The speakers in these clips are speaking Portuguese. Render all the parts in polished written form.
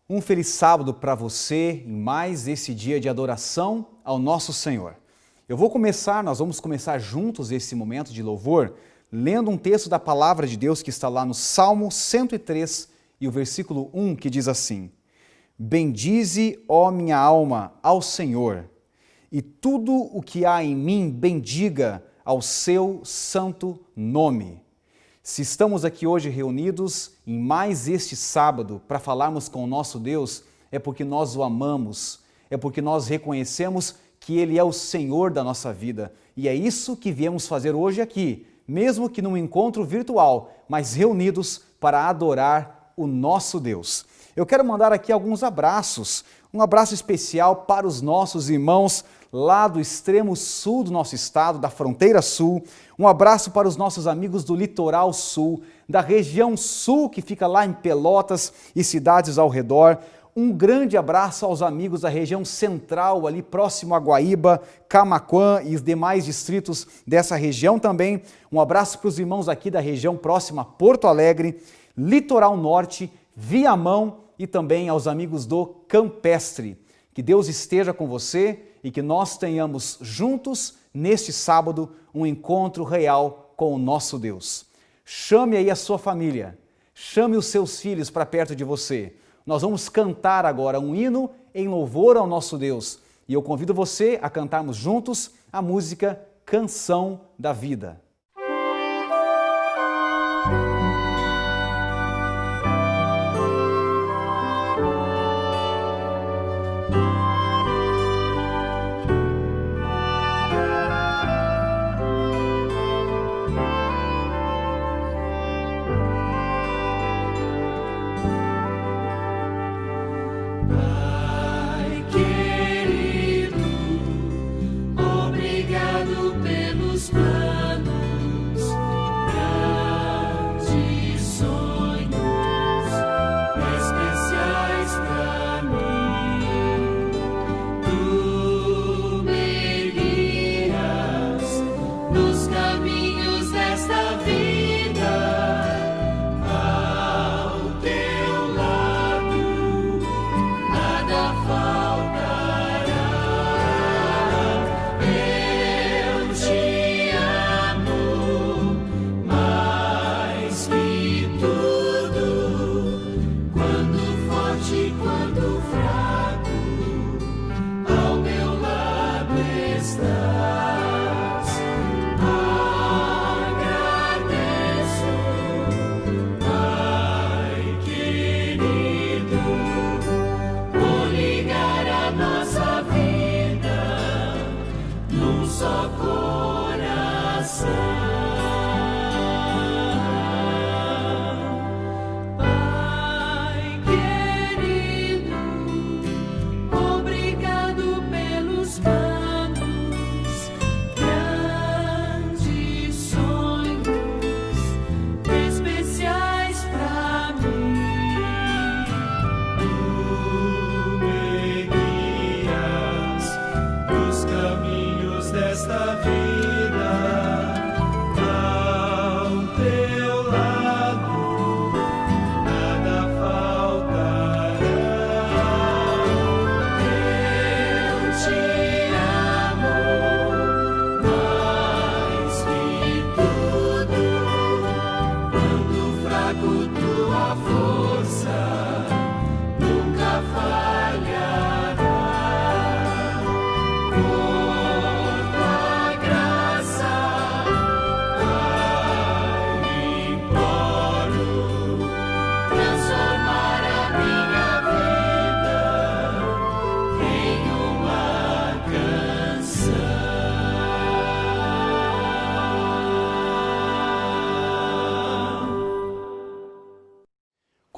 Um feliz sábado para você em mais esse dia de adoração ao nosso Senhor. Nós vamos começar juntos esse momento de louvor, lendo um texto da palavra de Deus que está lá no Salmo 103 e o versículo 1 que diz assim: Bendize, ó minha alma, ao Senhor, e tudo o que há em mim bendiga ao seu santo nome. Se estamos aqui hoje reunidos em mais este sábado para falarmos com o nosso Deus, é porque nós o amamos, é porque nós reconhecemos que Ele é o Senhor da nossa vida. E é isso que viemos fazer hoje aqui, mesmo que num encontro virtual, mas reunidos para adorar o nosso Deus. Eu quero mandar aqui alguns abraços, um abraço especial para os nossos irmãos lá do extremo sul do nosso estado, da fronteira sul, um abraço para os nossos amigos do litoral sul, da região sul que fica lá em Pelotas e cidades ao redor, um grande abraço aos amigos da região central, ali próximo a Guaíba, Camaquã e os demais distritos dessa região também, um abraço para os irmãos aqui da região próxima a Porto Alegre, litoral norte, Viamão e também aos amigos do Campestre. Que Deus esteja com você e que nós tenhamos juntos, neste sábado, um encontro real com o nosso Deus. Chame aí a sua família, chame os seus filhos para perto de você. Nós vamos cantar agora um hino em louvor ao nosso Deus. E eu convido você a cantarmos juntos a música Canção da Vida.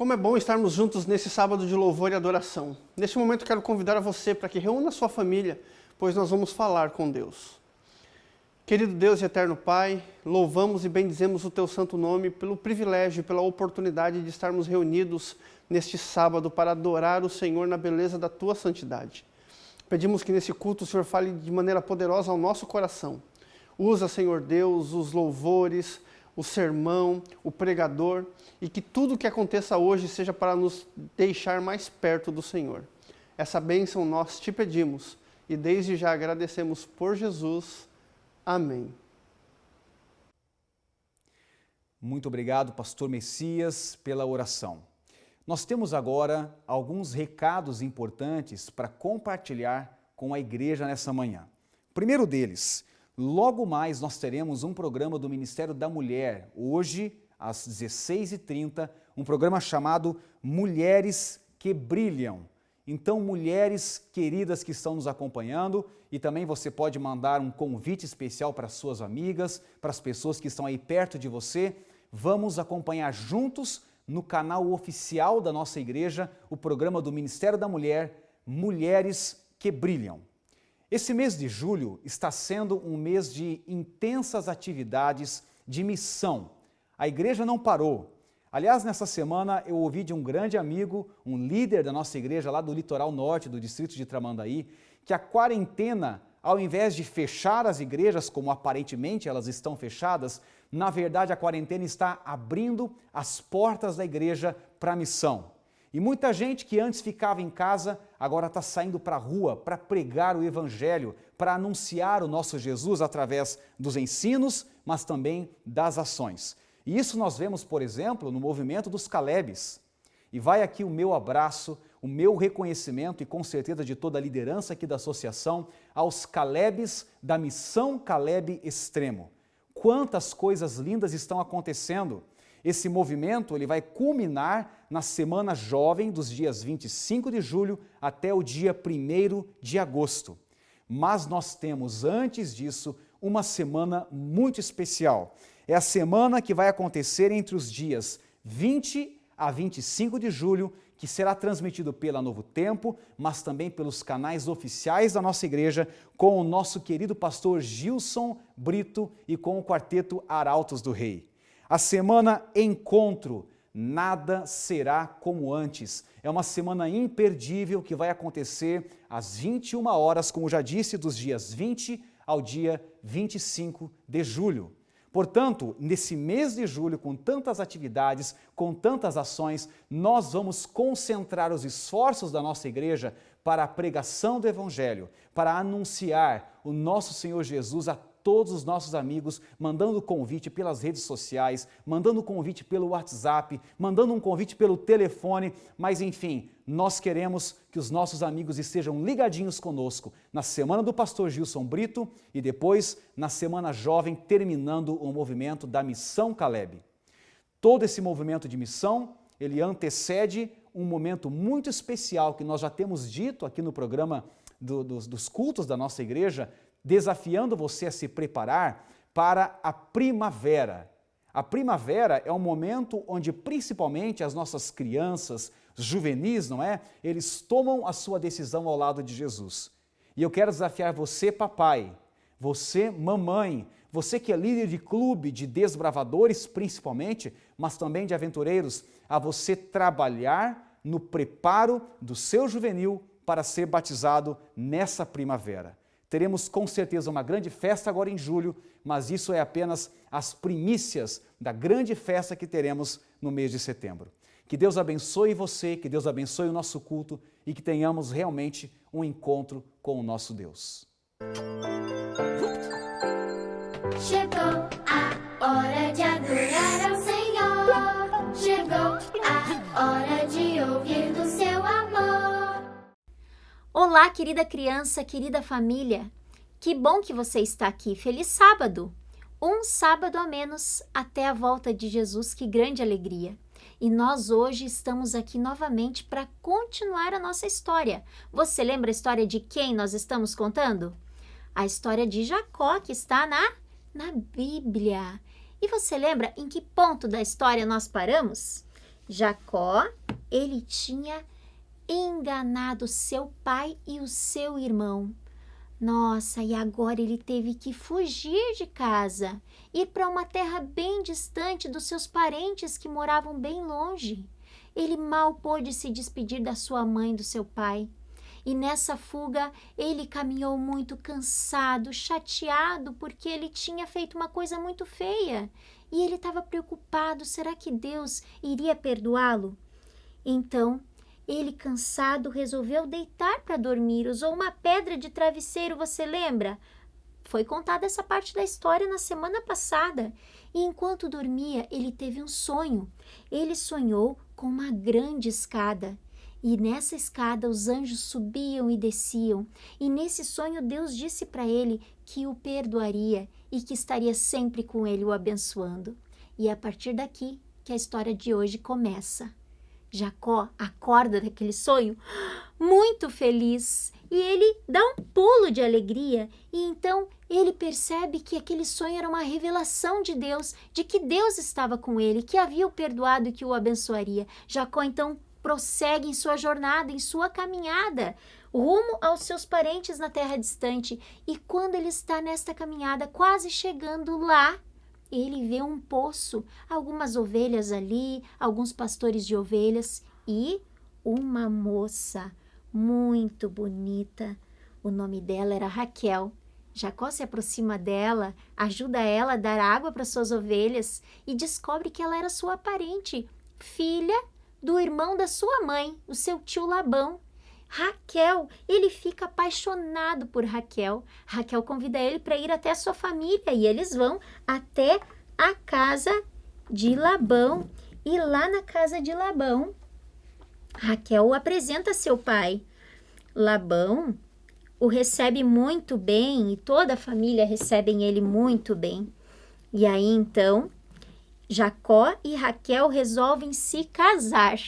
Como é bom estarmos juntos nesse sábado de louvor e adoração. Neste momento quero convidar você para que reúna a sua família, pois nós vamos falar com Deus. Querido Deus e eterno Pai, louvamos e bendizemos o Teu santo nome pelo privilégio e pela oportunidade de estarmos reunidos neste sábado para adorar o Senhor na beleza da Tua santidade. Pedimos que nesse culto o Senhor fale de maneira poderosa ao nosso coração. Usa, Senhor Deus, os louvores, o sermão, o pregador, e que tudo o que aconteça hoje seja para nos deixar mais perto do Senhor. Essa bênção nós te pedimos e desde já agradecemos por Jesus. Amém. Muito obrigado, pastor Messias, pela oração. Nós temos agora alguns recados importantes para compartilhar com a igreja nessa manhã. O primeiro deles, logo mais nós teremos um programa do Ministério da Mulher, hoje às 16h30, um programa chamado Mulheres que Brilham. Então, mulheres queridas que estão nos acompanhando, e também você pode mandar um convite especial para suas amigas, para as pessoas que estão aí perto de você. Vamos acompanhar juntos no canal oficial da nossa igreja o programa do Ministério da Mulher, Mulheres que Brilham. Esse mês de julho está sendo um mês de intensas atividades de missão. A igreja não parou. Aliás, nessa semana eu ouvi de um grande amigo, um líder da nossa igreja lá do litoral norte, do distrito de Tramandaí, que a quarentena, ao invés de fechar as igrejas, como aparentemente elas estão fechadas, na verdade a quarentena está abrindo as portas da igreja para a missão. E muita gente que antes ficava em casa, agora está saindo para a rua para pregar o evangelho, para anunciar o nosso Jesus através dos ensinos, mas também das ações. E isso nós vemos, por exemplo, no movimento dos Calebes. E vai aqui o meu abraço, o meu reconhecimento e com certeza de toda a liderança aqui da associação aos Calebes da Missão Caleb Extremo. Quantas coisas lindas estão acontecendo! Esse movimento ele vai culminar na Semana Jovem dos dias 25 de julho até o dia 1º de agosto. Mas nós temos antes disso uma semana muito especial. É a semana que vai acontecer entre os dias 20 a 25 de julho, que será transmitido pela Novo Tempo, mas também pelos canais oficiais da nossa igreja, com o nosso querido pastor Gilson Brito e com o quarteto Arautos do Rei. A semana Encontro, nada será como antes. É uma semana imperdível que vai acontecer às 21 horas, como já disse, dos dias 20 ao dia 25 de julho. Portanto, nesse mês de julho, com tantas atividades, com tantas ações, nós vamos concentrar os esforços da nossa igreja para a pregação do Evangelho, para anunciar o nosso Senhor Jesus a todos os nossos amigos, mandando convite pelas redes sociais, mandando convite pelo WhatsApp, mandando um convite pelo telefone, mas enfim, nós queremos que os nossos amigos estejam ligadinhos conosco na Semana do Pastor Gilson Brito e depois na Semana Jovem, terminando o movimento da Missão Caleb. Todo esse movimento de missão, ele antecede um momento muito especial que nós já temos dito aqui no programa dos cultos da nossa igreja, desafiando você a se preparar para a primavera. A primavera é um momento onde principalmente as nossas crianças, juvenis, não é? Eles tomam a sua decisão ao lado de Jesus. E eu quero desafiar você, papai, você, mamãe, você que é líder de clube, de desbravadores principalmente, mas também de aventureiros, a você trabalhar no preparo do seu juvenil para ser batizado nessa primavera. Teremos com certeza uma grande festa agora em julho, mas isso é apenas as primícias da grande festa que teremos no mês de setembro. Que Deus abençoe você, que Deus abençoe o nosso culto e que tenhamos realmente um encontro com o nosso Deus. Chegou a hora de adorar ao Senhor. Chegou a hora de ouvir do seu amor. Olá, querida criança, querida família. Que bom que você está aqui. Feliz sábado! Um sábado a menos até a volta de Jesus, que grande alegria! E nós hoje estamos aqui novamente para continuar a nossa história. Você lembra a história de quem nós estamos contando? A história de Jacó, que está na Bíblia. E você lembra em que ponto da história nós paramos? Jacó, ele tinha enganado seu pai e o seu irmão. Nossa, e agora ele teve que fugir de casa, ir para uma terra bem distante dos seus parentes que moravam bem longe. Ele mal pôde se despedir da sua mãe e do seu pai. E nessa fuga, ele caminhou muito cansado, chateado, porque ele tinha feito uma coisa muito feia. e ele estava preocupado, será que Deus iria perdoá-lo? Então, ele, cansado, resolveu deitar para dormir, usou uma pedra de travesseiro, você lembra? Foi contada essa parte da história na semana passada. E enquanto dormia, ele teve um sonho. Ele sonhou com uma grande escada. E nessa escada os anjos subiam e desciam. E nesse sonho Deus disse para ele que o perdoaria e que estaria sempre com ele o abençoando. E é a partir daqui que a história de hoje começa. Jacó acorda daquele sonho muito feliz e ele dá um pulo de alegria e então ele percebe que aquele sonho era uma revelação de Deus, de que Deus estava com ele, que havia o perdoado e que o abençoaria. Jacó então prossegue em sua jornada, em sua caminhada, rumo aos seus parentes na terra distante. E quando ele está nesta caminhada, quase chegando lá, ele vê um poço, algumas ovelhas ali, alguns pastores de ovelhas e uma moça muito bonita. O nome dela era Raquel. Jacó se aproxima dela, ajuda ela a dar água para suas ovelhas e descobre que ela era sua parente, filha do irmão da sua mãe, o seu tio Labão. Raquel, ele fica apaixonado por Raquel. Raquel convida ele para ir até a sua família e eles vão até a casa de Labão. E lá na casa de Labão, Raquel o apresenta a seu pai. Labão o recebe muito bem e toda a família recebem ele muito bem. E aí então, Jacó e Raquel resolvem se casar.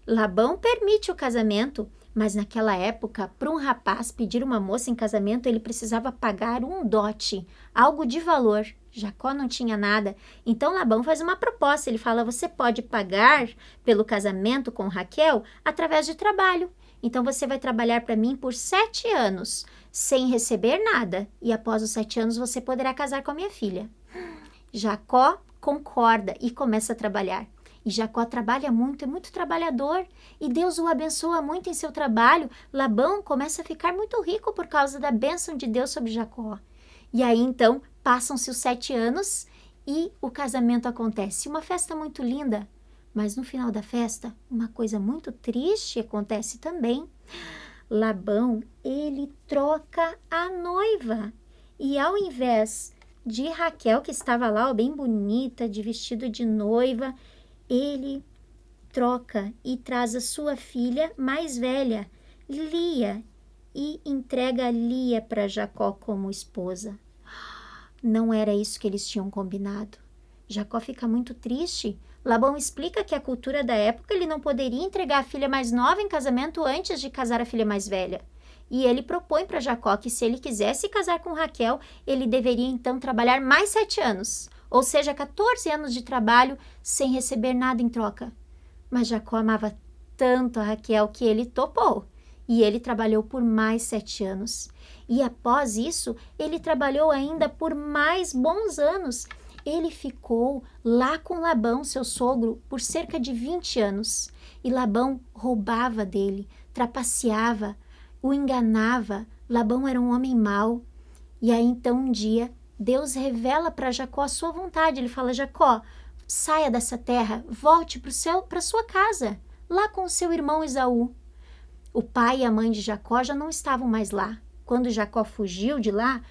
Labão permite o casamento, mas naquela época, para um rapaz pedir uma moça em casamento, ele precisava pagar um dote, algo de valor. Jacó não tinha nada, então Labão faz uma proposta, ele fala, você pode pagar pelo casamento com Raquel através de trabalho. Então você vai trabalhar para mim por 7 anos, sem receber nada, e após os 7 anos você poderá casar com a minha filha. Jacó concorda e começa a trabalhar. E Jacó trabalha muito, é muito trabalhador, e Deus o abençoa muito em seu trabalho. Labão começa a ficar muito rico por causa da bênção de Deus sobre Jacó. E aí então passam-se os 7 anos e o casamento acontece. Uma festa muito linda, mas no final da festa, uma coisa muito triste acontece também. Labão, ele troca a noiva. E ao invés de Raquel, que estava lá, ó, bem bonita, de vestido de noiva, ele troca e traz a sua filha mais velha, Lia, e entrega Lia para Jacó como esposa. Não era isso que eles tinham combinado. Jacó fica muito triste. Labão explica que a cultura da época ele não poderia entregar a filha mais nova em casamento antes de casar a filha mais velha. E ele propõe para Jacó que se ele quisesse casar com Raquel, ele deveria então trabalhar mais 7 anos, ou seja, 14 anos de trabalho sem receber nada em troca. Mas Jacó amava tanto a Raquel que ele topou, e ele trabalhou por mais 7 anos. E após isso, ele trabalhou ainda por mais bons anos. Ele ficou lá com Labão, seu sogro, por cerca de 20 anos. E Labão roubava dele, trapaceava, o enganava. Labão era um homem mau. E aí então um dia, Deus revela para Jacó a sua vontade. Ele fala, Jacó, saia dessa terra, volte para sua casa, lá com o seu irmão Esaú. O pai e a mãe de Jacó já não estavam mais lá. Quando Jacó fugiu de lá,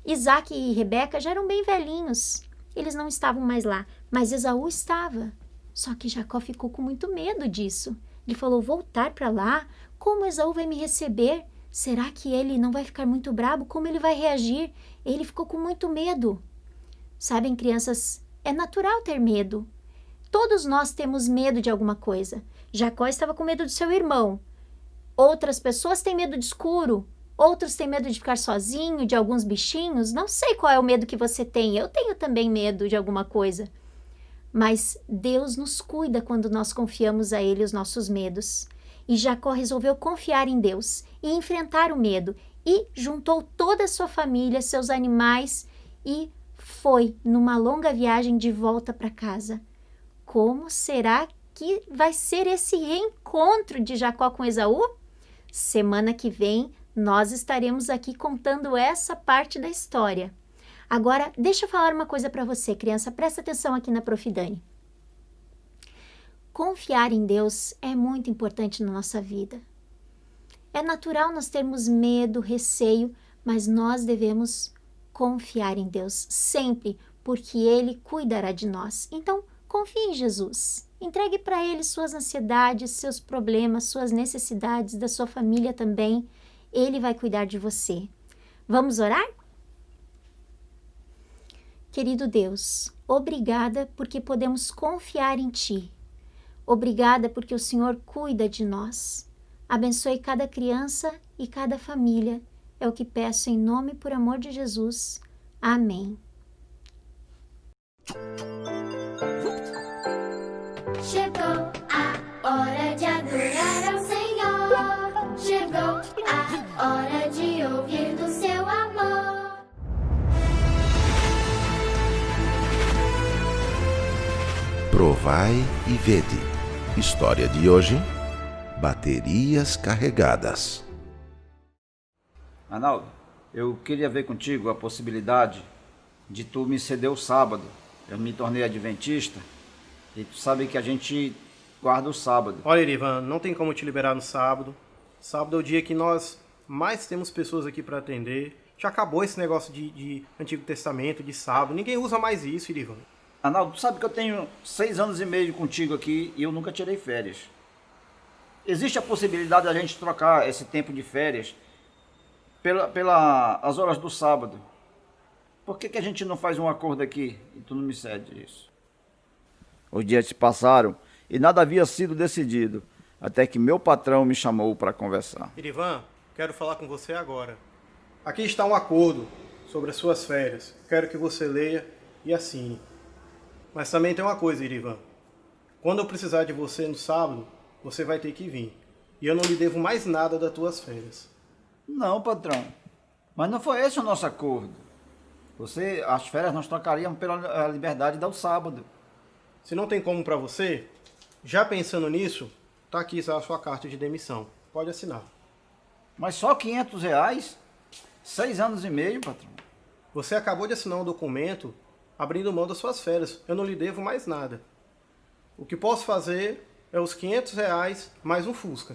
Isaac e Rebeca já eram bem velhinhos. Eles não estavam mais lá, mas Esaú estava. Só que Jacó ficou com muito medo disso. Ele falou, voltar para lá? Como Esaú vai me receber? Será que ele não vai ficar muito bravo? Como ele vai reagir? Ele ficou com muito medo. Sabem, crianças, é natural ter medo. Todos nós temos medo de alguma coisa. Jacó estava com medo do seu irmão. Outras pessoas têm medo de escuro. Outros têm medo de ficar sozinho, de alguns bichinhos. Não sei qual é o medo que você tem. Eu tenho também medo de alguma coisa. Mas Deus nos cuida quando nós confiamos a Ele os nossos medos. E Jacó resolveu confiar em Deus e enfrentar o medo. E juntou toda a sua família, seus animais e foi numa longa viagem de volta para casa. Como será que vai ser esse reencontro de Jacó com Esaú? Semana que vem, nós estaremos aqui contando essa parte da história. Agora, deixa eu falar uma coisa para você, criança. Presta atenção aqui na Prof. Dani. Confiar em Deus é muito importante na nossa vida. É natural nós termos medo, receio, mas nós devemos confiar em Deus sempre, porque Ele cuidará de nós. Então, confie em Jesus. Entregue para Ele suas ansiedades, seus problemas, suas necessidades, da sua família também. Ele vai cuidar de você. Vamos orar? Querido Deus, obrigada porque podemos confiar em Ti. Obrigada porque o Senhor cuida de nós. Abençoe cada criança e cada família. É o que peço em nome e por amor de Jesus. Amém. Chegou a hora de adorar ao Senhor. Chegou a hora de ouvir do seu amor. Provai e vede. História de hoje: baterias carregadas. Arnaldo, eu queria ver contigo a possibilidade de tu me ceder o sábado. Eu me tornei adventista e tu sabe que a gente guarda o sábado. Olha, Irivan, não tem como te liberar no sábado. Sábado é o dia que nós mais temos pessoas aqui para atender. Já acabou esse negócio de Antigo Testamento, de sábado. Ninguém usa mais isso, Irivan. Arnaldo, tu sabe que eu tenho 6 anos e meio contigo aqui e eu nunca tirei férias. Existe a possibilidade da gente trocar esse tempo de férias pelas horas do sábado. Por que a gente não faz um acordo aqui e tu não me cede isso? Os dias se passaram e nada havia sido decidido, até que meu patrão me chamou para conversar. Irivan, quero falar com você agora. Aqui está um acordo sobre as suas férias. Quero que você leia e assine. Mas também tem uma coisa, Irivan. Quando eu precisar de você no sábado, você vai ter que vir. E eu não lhe devo mais nada das tuas férias. Não, patrão. Mas não foi esse o nosso acordo. As férias nós trocaríamos pela liberdade do sábado. Se não tem como para você, já pensando nisso, tá aqui a sua carta de demissão. Pode assinar. Mas só R$500? 6 anos e meio, patrão. Você acabou de assinar um documento abrindo mão das suas férias. Eu não lhe devo mais nada. O que posso fazer é os R$500 mais um Fusca.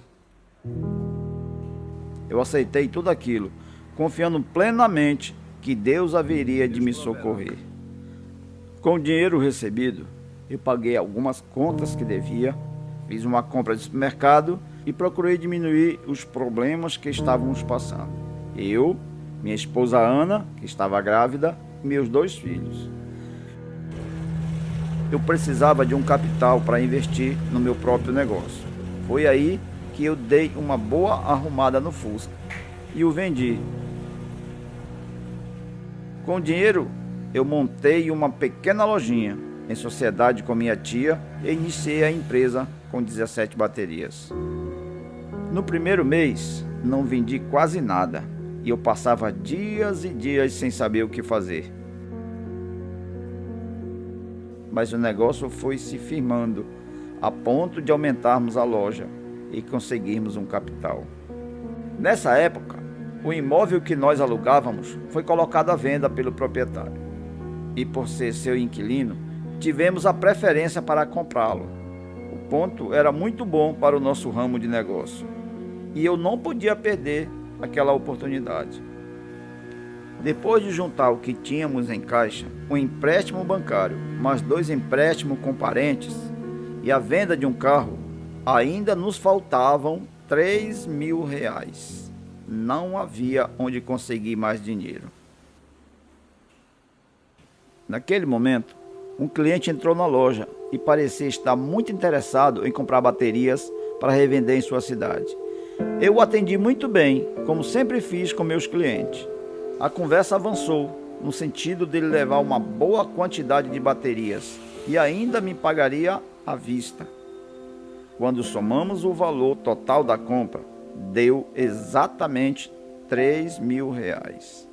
Eu aceitei tudo aquilo, confiando plenamente que Deus haveria de me socorrer. Com o dinheiro recebido, eu paguei algumas contas que devia, fiz uma compra de supermercado e procurei diminuir os problemas que estávamos passando. Eu, minha esposa Ana, que estava grávida, e meus 2 filhos. Eu precisava de um capital para investir no meu próprio negócio. Foi aí que eu dei uma boa arrumada no Fusca e o vendi. Com o dinheiro, eu montei uma pequena lojinha em sociedade com minha tia e iniciei a empresa com 17 baterias. No primeiro mês, não vendi quase nada e eu passava dias e dias sem saber o que fazer. Mas o negócio foi se firmando a ponto de aumentarmos a loja e conseguirmos um capital. Nessa época, o imóvel que nós alugávamos foi colocado à venda pelo proprietário. E por ser seu inquilino, tivemos a preferência para comprá-lo. O ponto era muito bom para o nosso ramo de negócio. E eu não podia perder aquela oportunidade. Depois de juntar o que tínhamos em caixa, um empréstimo bancário, mais 2 empréstimos com parentes e a venda de um carro, ainda nos faltavam R$3.000. Não havia onde conseguir mais dinheiro. Naquele momento, um cliente entrou na loja e parecia estar muito interessado em comprar baterias para revender em sua cidade. Eu o atendi muito bem, como sempre fiz com meus clientes. A conversa avançou no sentido de ele levar uma boa quantidade de baterias e ainda me pagaria à vista. Quando somamos o valor total da compra, deu exatamente R$3.000.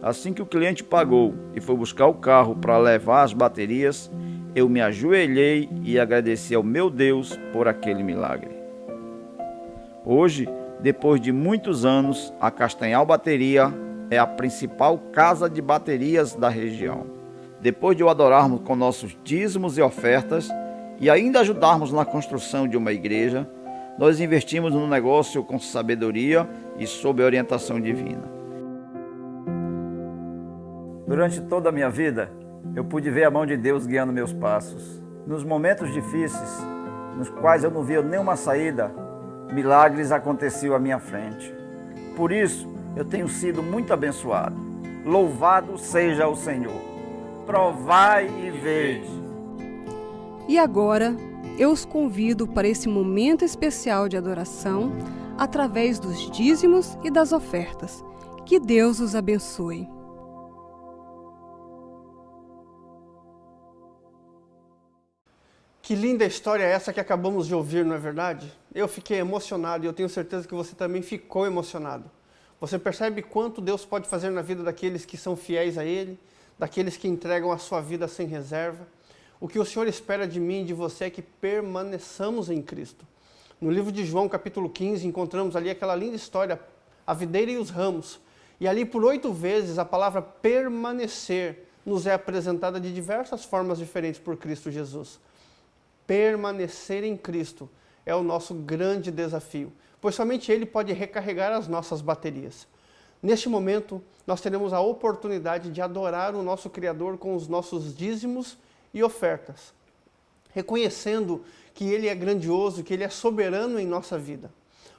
Assim que o cliente pagou e foi buscar o carro para levar as baterias, eu me ajoelhei e agradeci ao meu Deus por aquele milagre. Hoje, depois de muitos anos, a Castanhal Bateria é a principal casa de baterias da região. Depois de o adorarmos com nossos dízimos e ofertas e ainda ajudarmos na construção de uma igreja, nós investimos no negócio com sabedoria e sob orientação divina. Durante toda a minha vida, eu pude ver a mão de Deus guiando meus passos. Nos momentos difíceis, nos quais eu não via nenhuma saída, milagres aconteciam à minha frente. Por isso, eu tenho sido muito abençoado. Louvado seja o Senhor. Provai e vede. E agora, eu os convido para esse momento especial de adoração através dos dízimos e das ofertas. Que Deus os abençoe. Que linda história é essa que acabamos de ouvir, não é verdade? Eu fiquei emocionado e eu tenho certeza que você também ficou emocionado. Você percebe quanto Deus pode fazer na vida daqueles que são fiéis a Ele, daqueles que entregam a sua vida sem reserva. O que o Senhor espera de mim e de você é que permaneçamos em Cristo. No livro de João, capítulo 15, encontramos ali aquela linda história, a videira e os ramos. E ali por 8 vezes a palavra permanecer nos é apresentada de diversas formas diferentes por Cristo Jesus. Permanecer em Cristo é o nosso grande desafio, pois somente Ele pode recarregar as nossas baterias. Neste momento, nós teremos a oportunidade de adorar o nosso Criador com os nossos dízimos e ofertas, reconhecendo que Ele é grandioso, que Ele é soberano em nossa vida.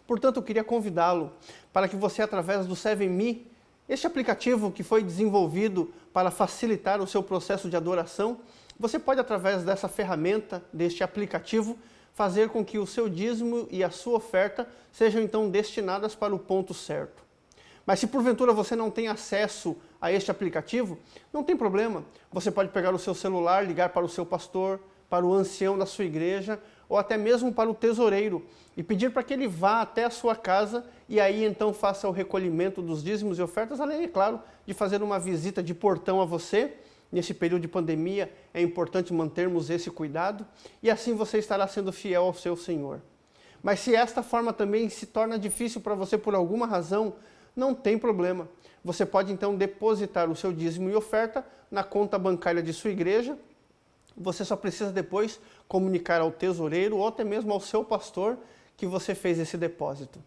Portanto, eu queria convidá-lo para que você, através do 7Me, este aplicativo que foi desenvolvido para facilitar o seu processo de adoração, você pode, através dessa ferramenta, deste aplicativo, fazer com que o seu dízimo e a sua oferta sejam então destinadas para o ponto certo. Mas se porventura você não tem acesso a este aplicativo, não tem problema. Você pode pegar o seu celular, ligar para o seu pastor, para o ancião da sua igreja, ou até mesmo para o tesoureiro, e pedir para que ele vá até a sua casa e aí então faça o recolhimento dos dízimos e ofertas, além, é claro, de fazer uma visita de portão a você. Nesse período de pandemia, é importante mantermos esse cuidado e assim você estará sendo fiel ao seu Senhor. Mas se esta forma também se torna difícil para você por alguma razão, não tem problema. Você pode então depositar o seu dízimo e oferta na conta bancária de sua igreja. Você só precisa depois comunicar ao tesoureiro ou até mesmo ao seu pastor que você fez esse depósito.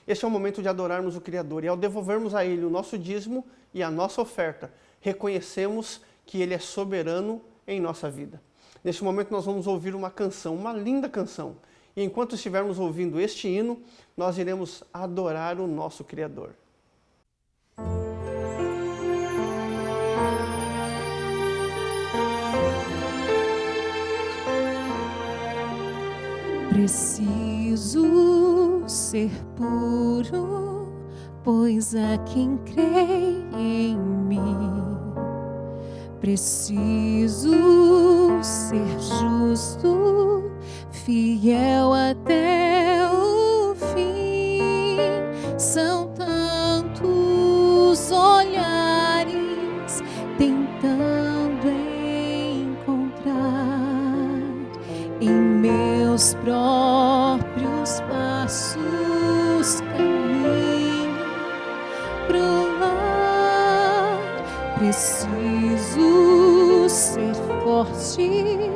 Este é o momento de adorarmos o Criador e ao devolvermos a Ele o nosso dízimo e a nossa oferta, reconhecemos que Ele é soberano em nossa vida. Neste momento nós vamos ouvir uma canção, uma linda canção. E enquanto estivermos ouvindo este hino, nós iremos adorar o nosso Criador. Preciso ser puro, pois há quem crê em mim. Preciso ser justo, fiel até o fim. São tantos olhares tentando encontrar em meus próprios passos caminho pro lar. Preciso ser forte,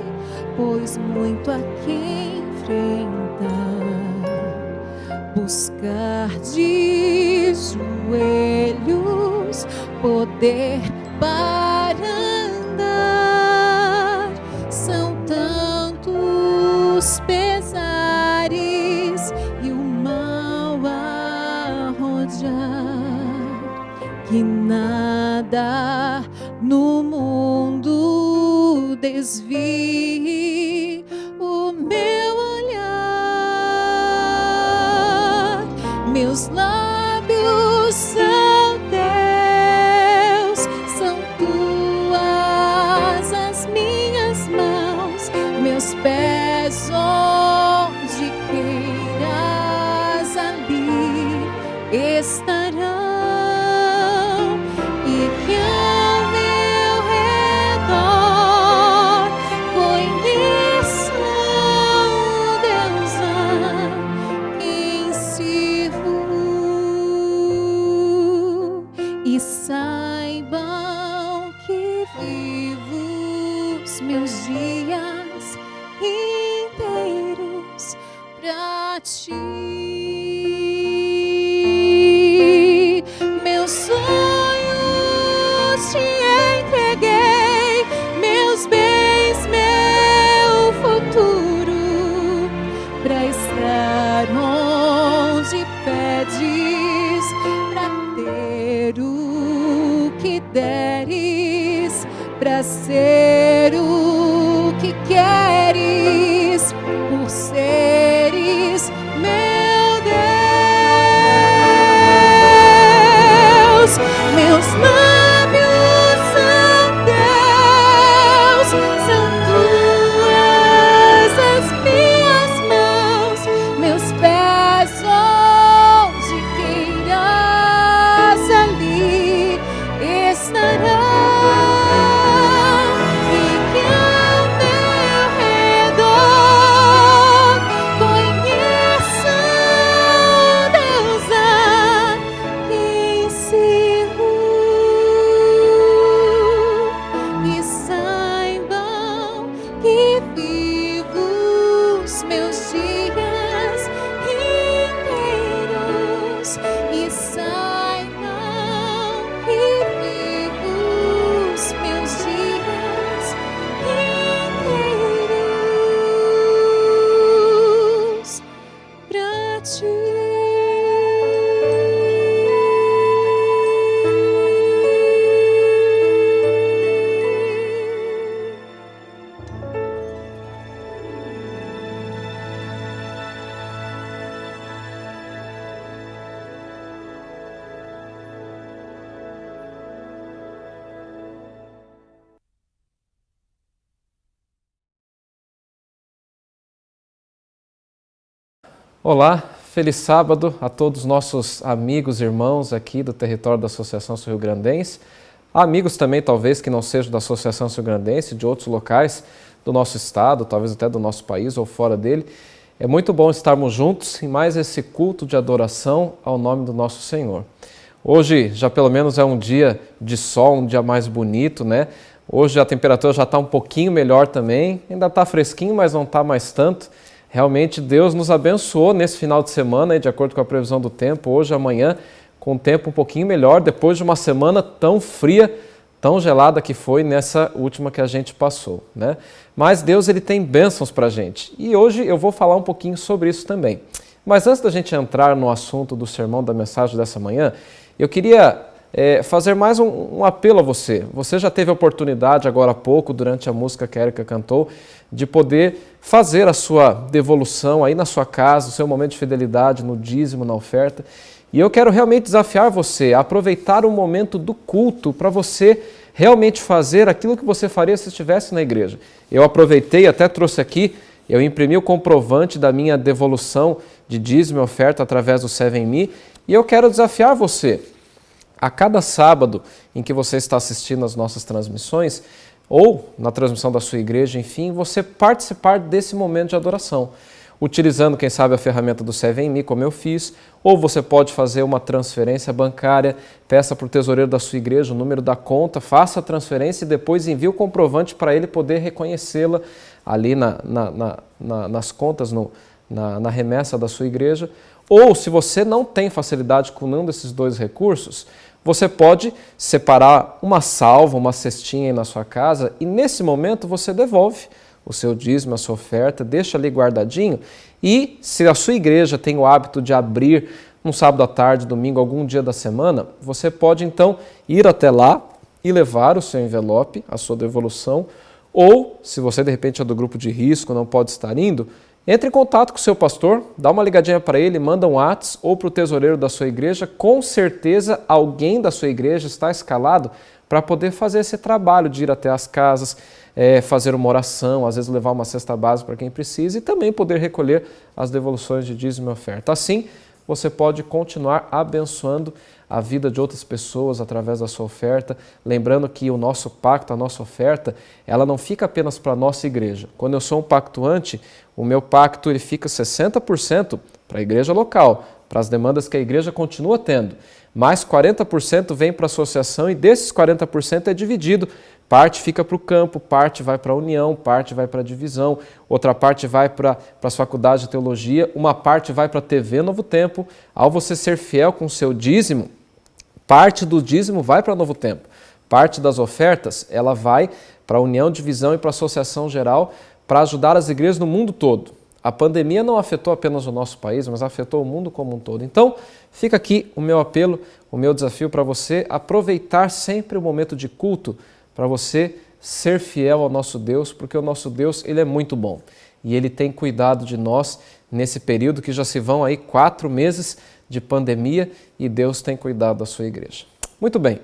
pois muito a quem enfrentar. Buscar de joelhos poder para andar. São tantos pesares e o mal a rodear que nada no mundo desvie o meu olhar. Meus lábios são teus, são tuas as minhas mãos, meus pés onde queiras ali estarão. E que ao meu redor conheçam, Deus, a quem sirvo. pra ti. Meus sonhos te entreguei, meus bens, meu futuro, pra estar onde pedes, pra ter o que deres, pra ser o que queres, por seres meu Deus. Meus lábios são Deus, são tuas as minhas mãos, meus pés onde queiras ali estarão. Olá, feliz sábado a todos os nossos amigos e irmãos aqui do território da Associação Sul-Rio-Grandense, amigos também talvez que não sejam da Associação Sul-Grandense, de outros locais do nosso estado, talvez até do nosso país ou fora dele. É muito bom estarmos juntos em mais esse culto de adoração ao nome do nosso Senhor. Hoje já pelo menos é um dia de sol, um dia mais bonito, né? Hoje a temperatura já está um pouquinho melhor também, ainda está fresquinho, mas não está mais tanto. Realmente Deus nos abençoou nesse final de semana, de acordo com a previsão do tempo, hoje e amanhã, com um tempo um pouquinho melhor, depois de uma semana tão fria, tão gelada que foi nessa última que a gente passou, né? Mas Deus, Ele tem bênçãos para a gente. E hoje eu vou falar um pouquinho sobre isso também. Mas antes da gente entrar no assunto do sermão, da mensagem dessa manhã, eu queria fazer mais um apelo a você. Você já teve a oportunidade agora há pouco, durante a música que a Érica cantou, de poder fazer a sua devolução aí na sua casa, o seu momento de fidelidade no dízimo, na oferta. E eu quero realmente desafiar você a aproveitar o momento do culto para você realmente fazer aquilo que você faria se estivesse na igreja. Eu aproveitei, até trouxe aqui, eu imprimi o comprovante da minha devolução de dízimo e oferta através do 7Me, e eu quero desafiar você a cada sábado em que você está assistindo as nossas transmissões, ou na transmissão da sua igreja, enfim, você participar desse momento de adoração, utilizando, quem sabe, a ferramenta do 7Me, como eu fiz, ou você pode fazer uma transferência bancária, peça para o tesoureiro da sua igreja o número da conta, faça a transferência e depois envie o comprovante para ele poder reconhecê-la ali nas contas, na remessa da sua igreja. Ou, se você não tem facilidade com nenhum desses dois recursos, você pode separar uma salva, uma cestinha aí na sua casa e nesse momento você devolve o seu dízimo, a sua oferta, deixa ali guardadinho e se a sua igreja tem o hábito de abrir no sábado à tarde, domingo, algum dia da semana, você pode então ir até lá e levar o seu envelope, a sua devolução, ou se você de repente é do grupo de risco, não pode estar indo, entre em contato com o seu pastor, dá uma ligadinha para ele, manda um WhatsApp ou para o tesoureiro da sua igreja. Com certeza alguém da sua igreja está escalado para poder fazer esse trabalho de ir até as casas, fazer uma oração, às vezes levar uma cesta básica para quem precisa e também poder recolher as devoluções de dízimo e oferta. Assim, você pode continuar abençoando a vida de outras pessoas através da sua oferta, lembrando que o nosso pacto, a nossa oferta, ela não fica apenas para a nossa igreja. Quando eu sou um pactuante, o meu pacto ele fica 60% para a igreja local, para as demandas que a igreja continua tendo, mais 40% vem para a associação e desses 40% é dividido Parte fica para o campo, parte vai para a união, parte vai para a divisão, outra parte vai para as faculdades de teologia, uma parte vai para a TV Novo Tempo. Ao você ser fiel com o seu dízimo, parte do dízimo vai para Novo Tempo. Parte das ofertas, ela vai para a união, divisão e para a associação geral para ajudar as igrejas no mundo todo. A pandemia não afetou apenas o nosso país, mas afetou o mundo como um todo. Então, fica aqui o meu apelo, o meu desafio para você aproveitar sempre o momento de culto para você ser fiel ao nosso Deus, porque o nosso Deus, ele é muito bom. E ele tem cuidado de nós nesse período que já se vão aí 4 meses de pandemia e Deus tem cuidado da sua igreja. Muito bem.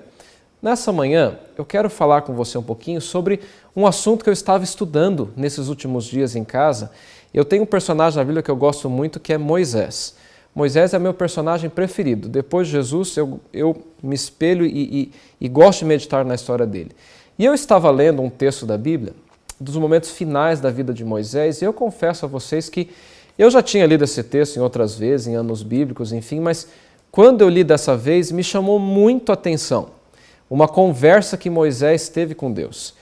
Nessa manhã, eu quero falar com você um pouquinho sobre um assunto que eu estava estudando nesses últimos dias em casa. Eu tenho um personagem na Bíblia que eu gosto muito, que é Moisés. Moisés é meu personagem preferido. Depois de Jesus, eu me espelho e gosto de meditar na história dele. E eu estava lendo um texto da Bíblia, dos momentos finais da vida de Moisés, e eu confesso a vocês que eu já tinha lido esse texto em outras vezes, em anos bíblicos, enfim, mas quando eu li dessa vez, me chamou muito a atenção uma conversa que Moisés teve com Deus.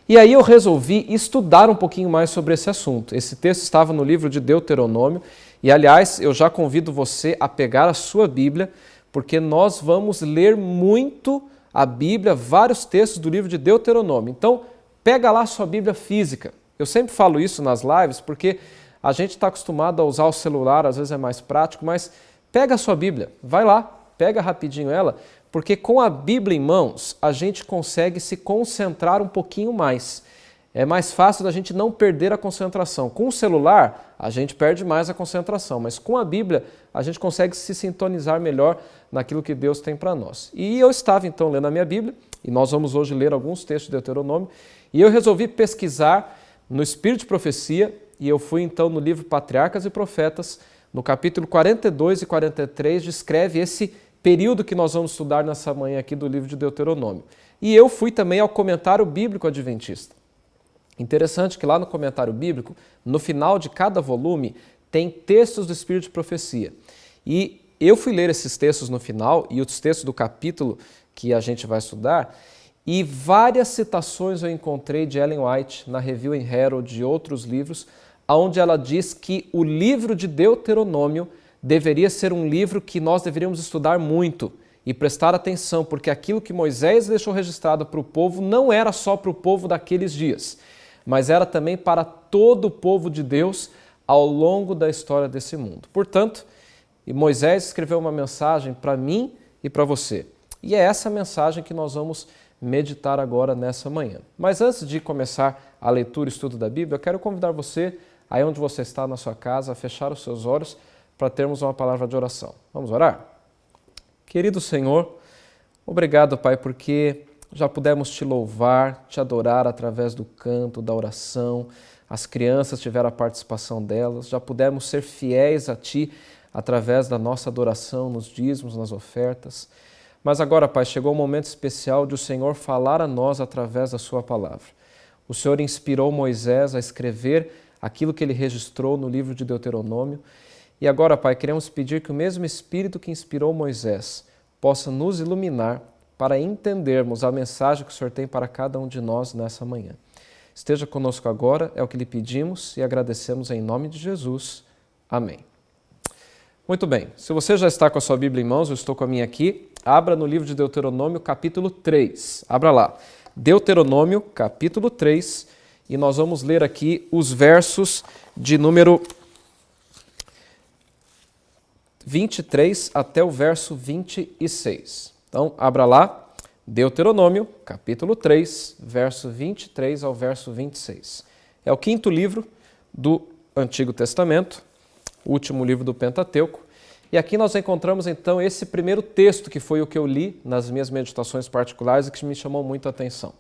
E aí eu resolvi estudar um pouquinho mais sobre esse assunto. Esse texto estava no livro de Deuteronômio, e aliás, eu já convido você a pegar a sua Bíblia, porque nós vamos ler muito a Bíblia, vários textos do livro de Deuteronômio. Então, pega lá a sua Bíblia física. Eu sempre falo isso nas lives, porque a gente está acostumado a usar o celular, às vezes é mais prático, mas pega a sua Bíblia, vai lá, pega rapidinho ela, porque com a Bíblia em mãos, a gente consegue se concentrar um pouquinho mais. É mais fácil da gente não perder a concentração. Com o celular, a gente perde mais a concentração, mas com a Bíblia, a gente consegue se sintonizar melhor naquilo que Deus tem para nós. E eu estava então lendo a minha Bíblia, e nós vamos hoje ler alguns textos de Deuteronômio, e eu resolvi pesquisar no Espírito de Profecia, e eu fui então no livro Patriarcas e Profetas, no capítulo 42 e 43, descreve esse período que nós vamos estudar nessa manhã aqui do livro de Deuteronômio. E eu fui também ao comentário bíblico adventista. Interessante que lá no comentário bíblico, no final de cada volume, tem textos do Espírito de Profecia. E eu fui ler esses textos no final, e os textos do capítulo que a gente vai estudar, e várias citações eu encontrei de Ellen White na Review and Herald de outros livros, onde ela diz que o livro de Deuteronômio deveria ser um livro que nós deveríamos estudar muito e prestar atenção, porque aquilo que Moisés deixou registrado para o povo não era só para o povo daqueles dias, mas era também para todo o povo de Deus ao longo da história desse mundo. Portanto, Moisés escreveu uma mensagem para mim e para você. E é essa mensagem que nós vamos meditar agora nessa manhã. Mas antes de começar a leitura e estudo da Bíblia, eu quero convidar você, aí onde você está na sua casa, a fechar os seus olhos para termos uma palavra de oração. Vamos orar? Querido Senhor, obrigado, Pai, porque já pudemos te louvar, te adorar através do canto, da oração. As crianças tiveram a participação delas, já pudemos ser fiéis a Ti através da nossa adoração nos dízimos, nas ofertas. Mas agora, Pai, chegou o momento especial de o Senhor falar a nós através da Sua palavra. O Senhor inspirou Moisés a escrever aquilo que ele registrou no livro de Deuteronômio. E agora, Pai, queremos pedir que o mesmo Espírito que inspirou Moisés possa nos iluminar para entendermos a mensagem que o Senhor tem para cada um de nós nessa manhã. Esteja conosco agora, é o que lhe pedimos e agradecemos em nome de Jesus. Amém. Muito bem, se você já está com a sua Bíblia em mãos, eu estou com a minha aqui, abra no livro de Deuteronômio, capítulo 3. Abra lá, Deuteronômio, capítulo 3, e nós vamos ler aqui os versos de número 23 até o verso 26. Então, abra lá, Deuteronômio, capítulo 3, verso 23 ao verso 26. É o 5º livro do Antigo Testamento, o último livro do Pentateuco. E aqui nós encontramos, então, esse primeiro texto, que foi o que eu li nas minhas meditações particulares e que me chamou muito a atenção.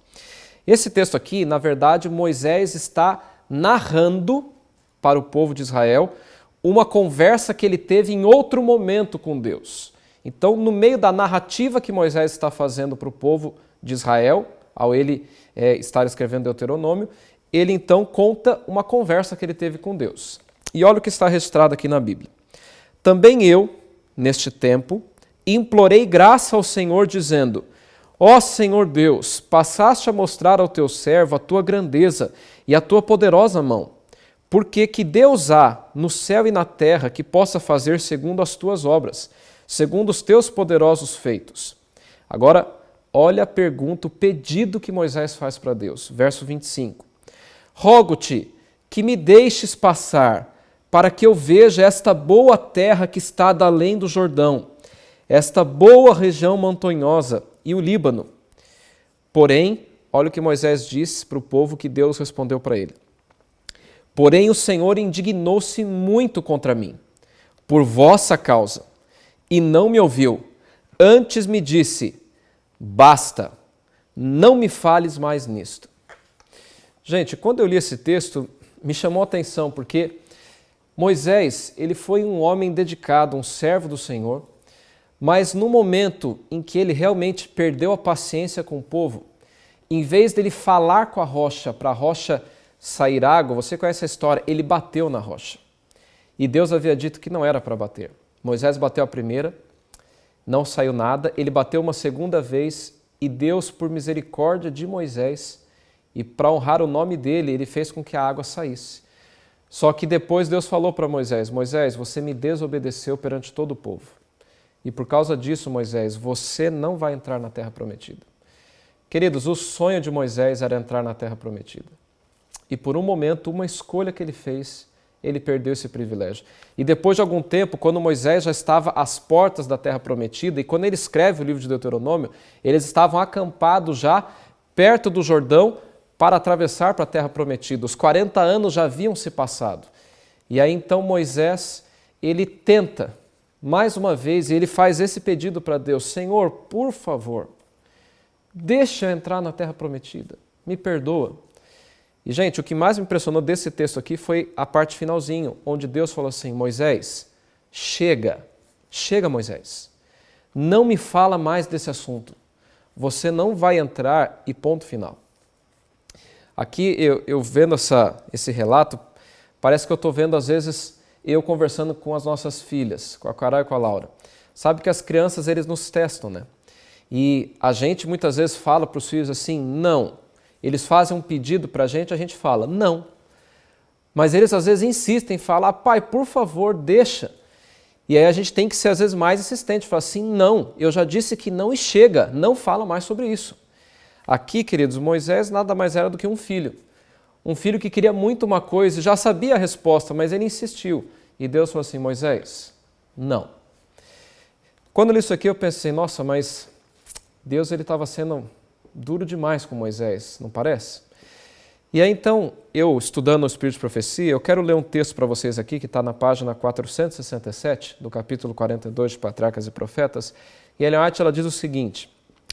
Esse texto aqui, na verdade, Moisés está narrando para o povo de Israel uma conversa que ele teve em outro momento com Deus. Então, no meio da narrativa que Moisés está fazendo para o povo de Israel, ao ele estar escrevendo Deuteronômio, ele então conta uma conversa que ele teve com Deus. E olha o que está registrado aqui na Bíblia. Também eu, neste tempo, implorei graça ao Senhor, dizendo: Ó Senhor Deus, passaste a mostrar ao teu servo a tua grandeza e a tua poderosa mão. Porque que Deus há no céu e na terra que possa fazer segundo as tuas obras, segundo os teus poderosos feitos. Agora, olha a pergunta, o pedido que Moisés faz para Deus. Verso 25. Rogo-te que me deixes passar, para que eu veja esta boa terra que está da além do Jordão, esta boa região montanhosa e o Líbano. Porém, olha o que Moisés disse para o povo que Deus respondeu para ele. Porém, o Senhor indignou-se muito contra mim, por vossa causa, e não me ouviu. Antes me disse, basta, não me fales mais nisto. Gente, quando eu li esse texto, me chamou a atenção, porque Moisés, ele foi um homem dedicado, um servo do Senhor, mas no momento em que ele realmente perdeu a paciência com o povo, em vez dele falar com a rocha, para a rocha sair água, você conhece a história, ele bateu na rocha. E Deus havia dito que não era para bater. Moisés bateu a primeira, não saiu nada, ele bateu uma segunda vez e Deus, por misericórdia de Moisés e para honrar o nome dele, ele fez com que a água saísse. Só que depois Deus falou para Moisés, Moisés, você me desobedeceu perante todo o povo. E por causa disso, Moisés, você não vai entrar na terra prometida. Queridos, o sonho de Moisés era entrar na terra prometida. E por um momento, uma escolha que ele fez, ele perdeu esse privilégio. E depois de algum tempo, quando Moisés já estava às portas da terra prometida, e quando ele escreve o livro de Deuteronômio, eles estavam acampados já perto do Jordão para atravessar para a terra prometida. Os 40 anos já haviam se passado. E aí então Moisés, ele tenta, mais uma vez, e ele faz esse pedido para Deus, Senhor, por favor, deixa eu entrar na terra prometida, me perdoa. E, gente, o que mais me impressionou desse texto aqui foi a parte finalzinho, onde Deus falou assim, Moisés, chega, Moisés, não me fala mais desse assunto, você não vai entrar e ponto final. Aqui, eu vendo esse relato, parece que eu estou vendo, às vezes, eu conversando com as nossas filhas, com a Carol e com a Laura. Sabe que as crianças, eles nos testam, né? E a gente, muitas vezes, fala para os filhos assim, não. Eles fazem um pedido para a gente fala, não. Mas eles às vezes insistem em falar, pai, por favor, deixa. E aí a gente tem que ser às vezes mais insistente, falar assim, não, eu já disse que não e chega, não fala mais sobre isso. Aqui, queridos, Moisés nada mais era do que um filho que queria muito uma coisa, já sabia a resposta, mas ele insistiu. E Deus falou assim, Moisés, não. Quando eu li isso aqui eu pensei, nossa, mas Deus ele estava sendo duro demais com Moisés, não parece? E aí então, eu estudando o Espírito de Profecia, eu quero ler um texto para vocês aqui, que está na página 467, do capítulo 42 de Patriarcas e Profetas, e Ellen White ela diz o seguinte,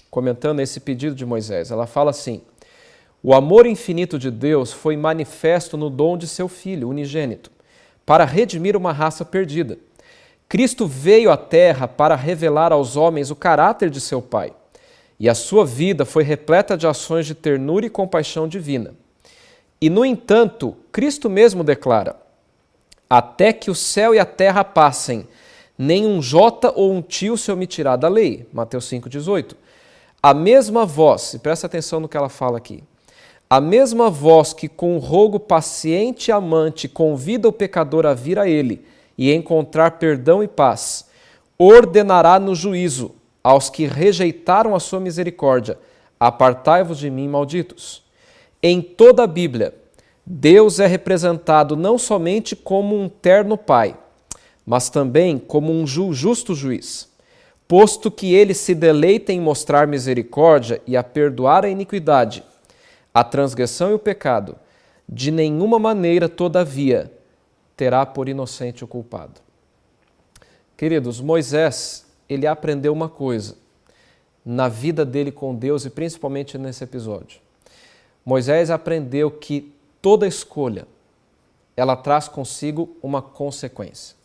comentando esse pedido de Moisés, ela fala assim, o amor infinito de Deus foi manifesto no dom de seu Filho, unigênito, para redimir uma raça perdida. Cristo veio à terra para revelar aos homens o caráter de seu Pai, e a sua vida foi repleta de ações de ternura e compaixão divina. E, no entanto, Cristo mesmo declara, até que o céu e a terra passem, nem um jota ou um tio se omitirá da lei. Mateus 5,18. A mesma voz, e presta atenção no que ela fala aqui, a mesma voz que com um rogo paciente e amante convida o pecador a vir a ele e encontrar perdão e paz, ordenará no juízo aos que rejeitaram a sua misericórdia, apartai-vos de mim, malditos. Em toda a Bíblia, Deus é representado não somente como um terno pai, mas também como um justo juiz, posto que ele se deleita em mostrar misericórdia e a perdoar a iniquidade, a transgressão e o pecado, de nenhuma maneira, todavia, terá por inocente o culpado. Queridos, Moisés, ele aprendeu uma coisa na vida dele com Deus e principalmente nesse episódio. Moisés aprendeu que toda escolha, ela traz consigo uma consequência.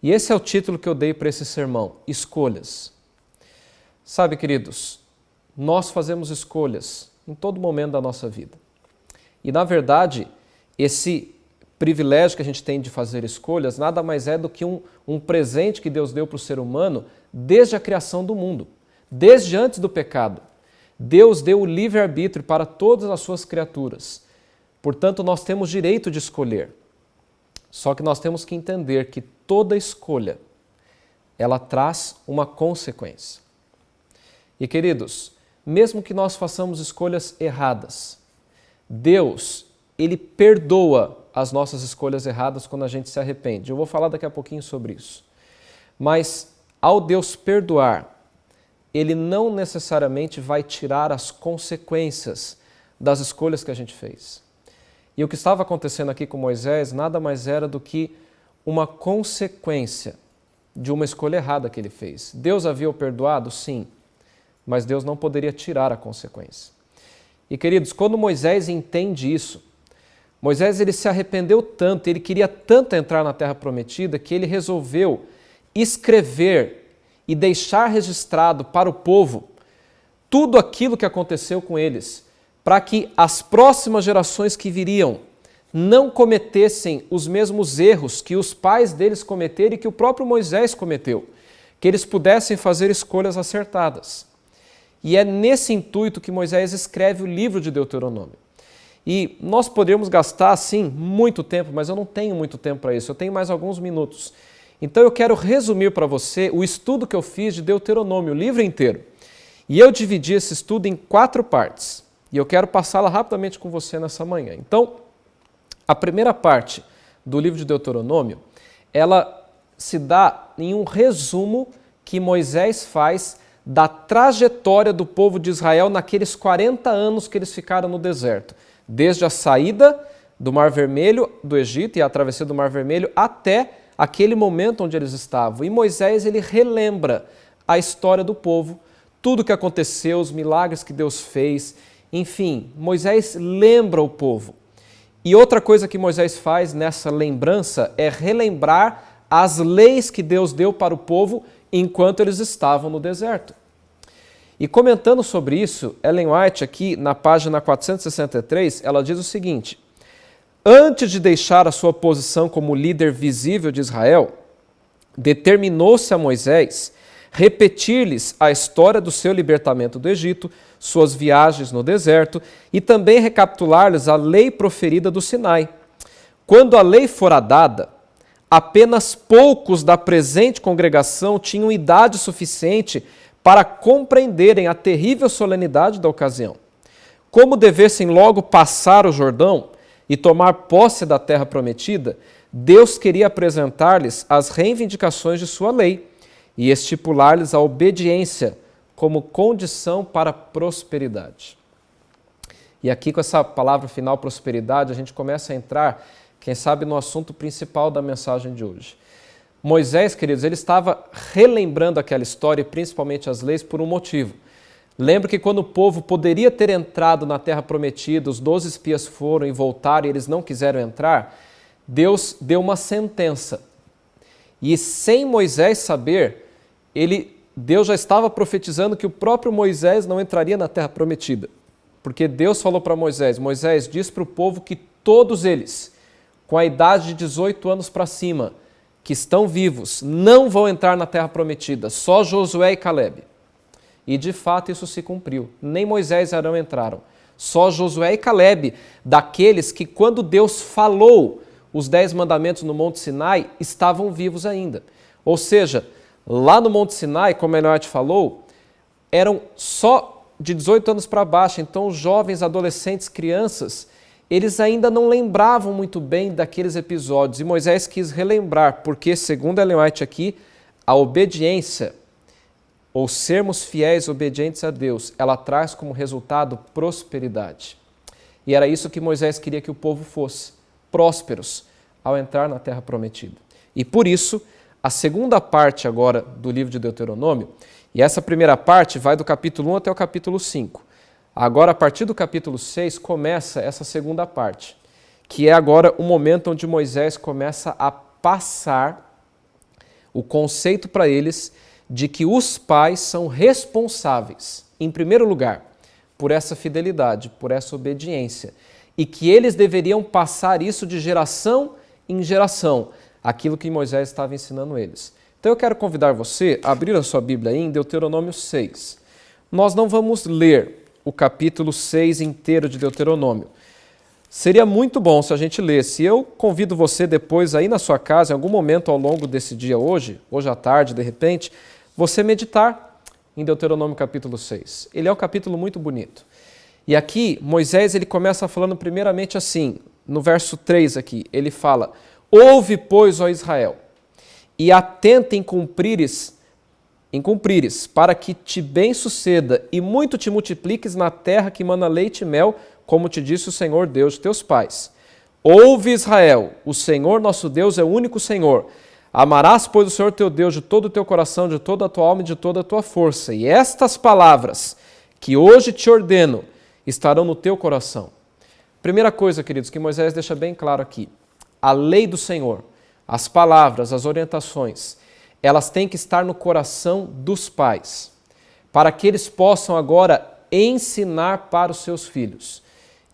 E esse é o título que eu dei para esse sermão, Escolhas. Sabe, queridos, nós fazemos escolhas em todo momento da nossa vida. E, na verdade, esse privilégio que a gente tem de fazer escolhas nada mais é do que um presente que Deus deu para o ser humano desde a criação do mundo. Desde antes do pecado, Deus deu o livre-arbítrio para todas as suas criaturas. Portanto, nós temos direito de escolher. Só que nós temos que entender que toda escolha, ela traz uma consequência. E queridos, mesmo que nós façamos escolhas erradas, Deus, Ele perdoa as nossas escolhas erradas quando a gente se arrepende. Eu vou falar daqui a pouquinho sobre isso. Mas, ao Deus perdoar, Ele não necessariamente vai tirar as consequências das escolhas que a gente fez. E o que estava acontecendo aqui com Moisés nada mais era do que uma consequência de uma escolha errada que ele fez. Deus havia o perdoado? Sim, mas Deus não poderia tirar a consequência. E queridos, quando Moisés entende isso, Moisés ele se arrependeu tanto, ele queria tanto entrar na Terra Prometida que ele resolveu escrever e deixar registrado para o povo tudo aquilo que aconteceu com eles, para que as próximas gerações que viriam não cometessem os mesmos erros que os pais deles cometeram e que o próprio Moisés cometeu, que eles pudessem fazer escolhas acertadas. E é nesse intuito que Moisés escreve o livro de Deuteronômio. E nós poderíamos gastar, sim, muito tempo, mas eu não tenho muito tempo para isso, eu tenho mais alguns minutos. Então eu quero resumir para você o estudo que eu fiz de Deuteronômio, o livro inteiro. E eu dividi esse estudo em 4 partes. E eu quero passá-la rapidamente com você nessa manhã. Então, a primeira parte do livro de Deuteronômio, ela se dá em um resumo que Moisés faz da trajetória do povo de Israel naqueles 40 anos que eles ficaram no deserto. Desde a saída do Mar Vermelho, do Egito, e a travessia do Mar Vermelho, até aquele momento onde eles estavam. E Moisés, ele relembra a história do povo, tudo o que aconteceu, os milagres que Deus fez, enfim, Moisés lembra o povo. E outra coisa que Moisés faz nessa lembrança é relembrar as leis que Deus deu para o povo enquanto eles estavam no deserto. E comentando sobre isso, Ellen White, aqui na página 463, ela diz o seguinte: antes de deixar a sua posição como líder visível de Israel, determinou-se a Moisés repetir-lhes a história do seu libertamento do Egito, suas viagens no deserto e também recapitular-lhes a lei proferida do Sinai. Quando a lei fora dada, apenas poucos da presente congregação tinham idade suficiente para compreenderem a terrível solenidade da ocasião. Como devessem logo passar o Jordão e tomar posse da terra prometida, Deus queria apresentar-lhes as reivindicações de sua lei e estipular-lhes a obediência como condição para a prosperidade. E aqui com essa palavra final, prosperidade, a gente começa a entrar, quem sabe, no assunto principal da mensagem de hoje. Moisés, queridos, ele estava relembrando aquela história, e principalmente as leis, por um motivo. Lembra que quando o povo poderia ter entrado na terra prometida, os 12 espias foram e voltaram e eles não quiseram entrar, Deus deu uma sentença. E sem Moisés saber, Deus já estava profetizando que o próprio Moisés não entraria na terra prometida. Porque Deus falou para Moisés, Moisés diz para o povo que todos eles, com a idade de 18 anos para cima, que estão vivos, não vão entrar na terra prometida, só Josué e Caleb. E de fato isso se cumpriu. Nem Moisés e Arão entraram. Só Josué e Caleb, daqueles que quando Deus falou os 10 mandamentos no Monte Sinai, estavam vivos ainda. Ou seja, lá no Monte Sinai, como Ellen White falou, eram só de 18 anos para baixo. Então os jovens, adolescentes, crianças, eles ainda não lembravam muito bem daqueles episódios. E Moisés quis relembrar, porque, segundo Ellen White aqui, a obediência, ou sermos fiéis, obedientes a Deus, ela traz como resultado prosperidade. E era isso que Moisés queria que o povo fosse, prósperos, ao entrar na terra prometida. E por isso, a segunda parte agora do livro de Deuteronômio, e essa primeira parte vai do capítulo 1 até o capítulo 5. Agora, a partir do capítulo 6, começa essa segunda parte, que é agora o momento onde Moisés começa a passar o conceito para eles de que os pais são responsáveis, em primeiro lugar, por essa fidelidade, por essa obediência, e que eles deveriam passar isso de geração em geração, aquilo que Moisés estava ensinando eles. Então eu quero convidar você a abrir a sua Bíblia aí em Deuteronômio 6. nós não vamos ler o capítulo 6 inteiro de Deuteronômio. Seria muito bom se a gente lesse. Eu convido você depois aí na sua casa, em algum momento ao longo desse dia hoje à tarde, de repente, você meditar em Deuteronômio capítulo 6. Ele é um capítulo muito bonito. E aqui, Moisés, ele começa falando primeiramente assim, no verso 3 aqui, ele fala: ouve, pois, ó Israel, e atenta em cumprires, para que te bem suceda e muito te multipliques na terra que mana leite e mel, como te disse o Senhor Deus de teus pais. Ouve, Israel, o Senhor nosso Deus é o único Senhor. Amarás, pois, o Senhor teu Deus de todo o teu coração, de toda a tua alma e de toda a tua força. E estas palavras que hoje te ordeno estarão no teu coração. Primeira coisa, queridos, que Moisés deixa bem claro aqui. A lei do Senhor, as palavras, as orientações, elas têm que estar no coração dos pais, para que eles possam agora ensinar para os seus filhos.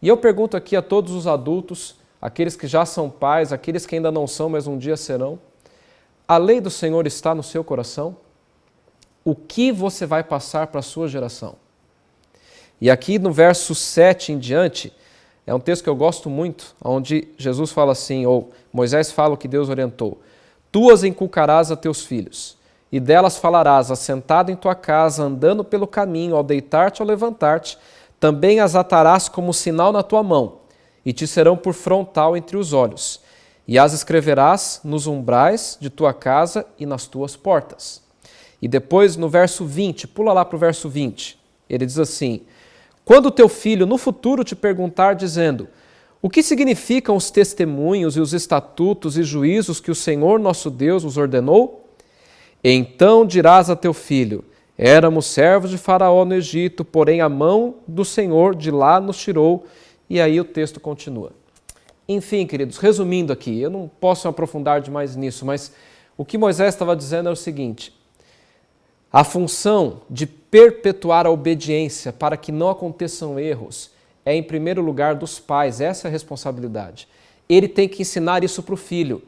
E eu pergunto aqui a todos os adultos, aqueles que já são pais, aqueles que ainda não são, mas um dia serão, a lei do Senhor está no seu coração? O que você vai passar para a sua geração? E aqui no verso 7 em diante, é um texto que eu gosto muito, onde Jesus fala assim, ou Moisés fala o que Deus orientou: tu as inculcarás a teus filhos, e delas falarás, assentado em tua casa, andando pelo caminho, ao deitar-te ou levantar-te, também as atarás como sinal na tua mão, e te serão por frontal entre os olhos, e as escreverás nos umbrais de tua casa e nas tuas portas. E depois no verso 20, pula lá para o verso 20, ele diz assim: quando o teu filho no futuro te perguntar dizendo: o que significam os testemunhos e os estatutos e juízos que o Senhor nosso Deus os ordenou? Então dirás a teu filho: éramos servos de Faraó no Egito, porém a mão do Senhor de lá nos tirou. E aí o texto continua. Enfim, queridos, resumindo aqui, eu não posso me aprofundar demais nisso, mas o que Moisés estava dizendo é o seguinte: a função de perpetuar a obediência para que não aconteçam erros é, em primeiro lugar, dos pais, essa é a responsabilidade. Ele tem que ensinar isso para o filho.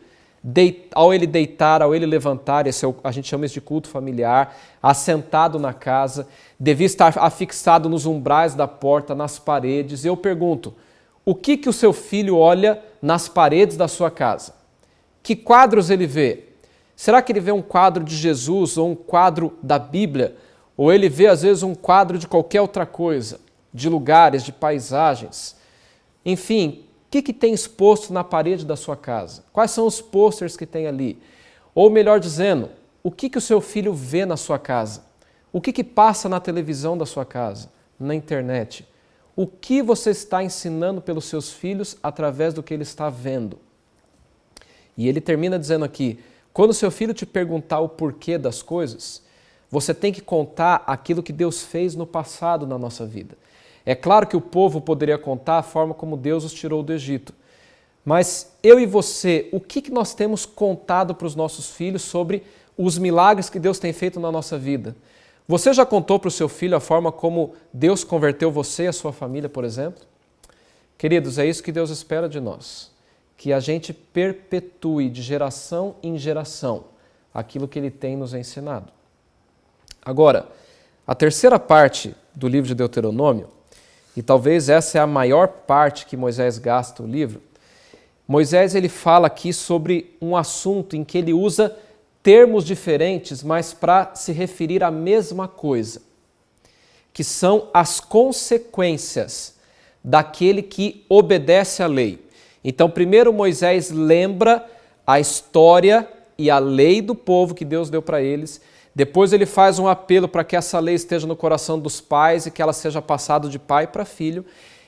Ao ele deitar, ao ele levantar, a gente chama isso de culto familiar, assentado na casa, devia estar afixado nos umbrais da porta, nas paredes. Eu pergunto, o que o seu filho olha nas paredes da sua casa? Que quadros ele vê? Será que ele vê um quadro de Jesus ou um quadro da Bíblia? Ou ele vê, às vezes, um quadro de qualquer outra coisa, de lugares, de paisagens? Enfim, o que tem exposto na parede da sua casa? Quais são os pôsteres que tem ali? Ou melhor dizendo, o que o seu filho vê na sua casa? O que passa na televisão da sua casa, na internet? O que você está ensinando pelos seus filhos através do que ele está vendo? E ele termina dizendo aqui: quando seu filho te perguntar o porquê das coisas, você tem que contar aquilo que Deus fez no passado na nossa vida. É claro que o povo poderia contar a forma como Deus os tirou do Egito. Mas eu e você, o que nós temos contado para os nossos filhos sobre os milagres que Deus tem feito na nossa vida? Você já contou para o seu filho a forma como Deus converteu você e a sua família, por exemplo? Queridos, é isso que Deus espera de nós. Que a gente perpetue de geração em geração aquilo que Ele tem nos ensinado. Agora, a terceira parte do livro de Deuteronômio, e talvez essa é a maior parte que Moisés gasta o livro, Moisés ele fala aqui sobre um assunto em que ele usa termos diferentes, mas para se referir à mesma coisa, que são as consequências daquele que obedece à lei. Então, primeiro Moisés lembra a história e a lei do povo que Deus deu para eles. Depois ele faz um apelo para que essa lei esteja no coração dos pais e que ela seja passada de pai para filho.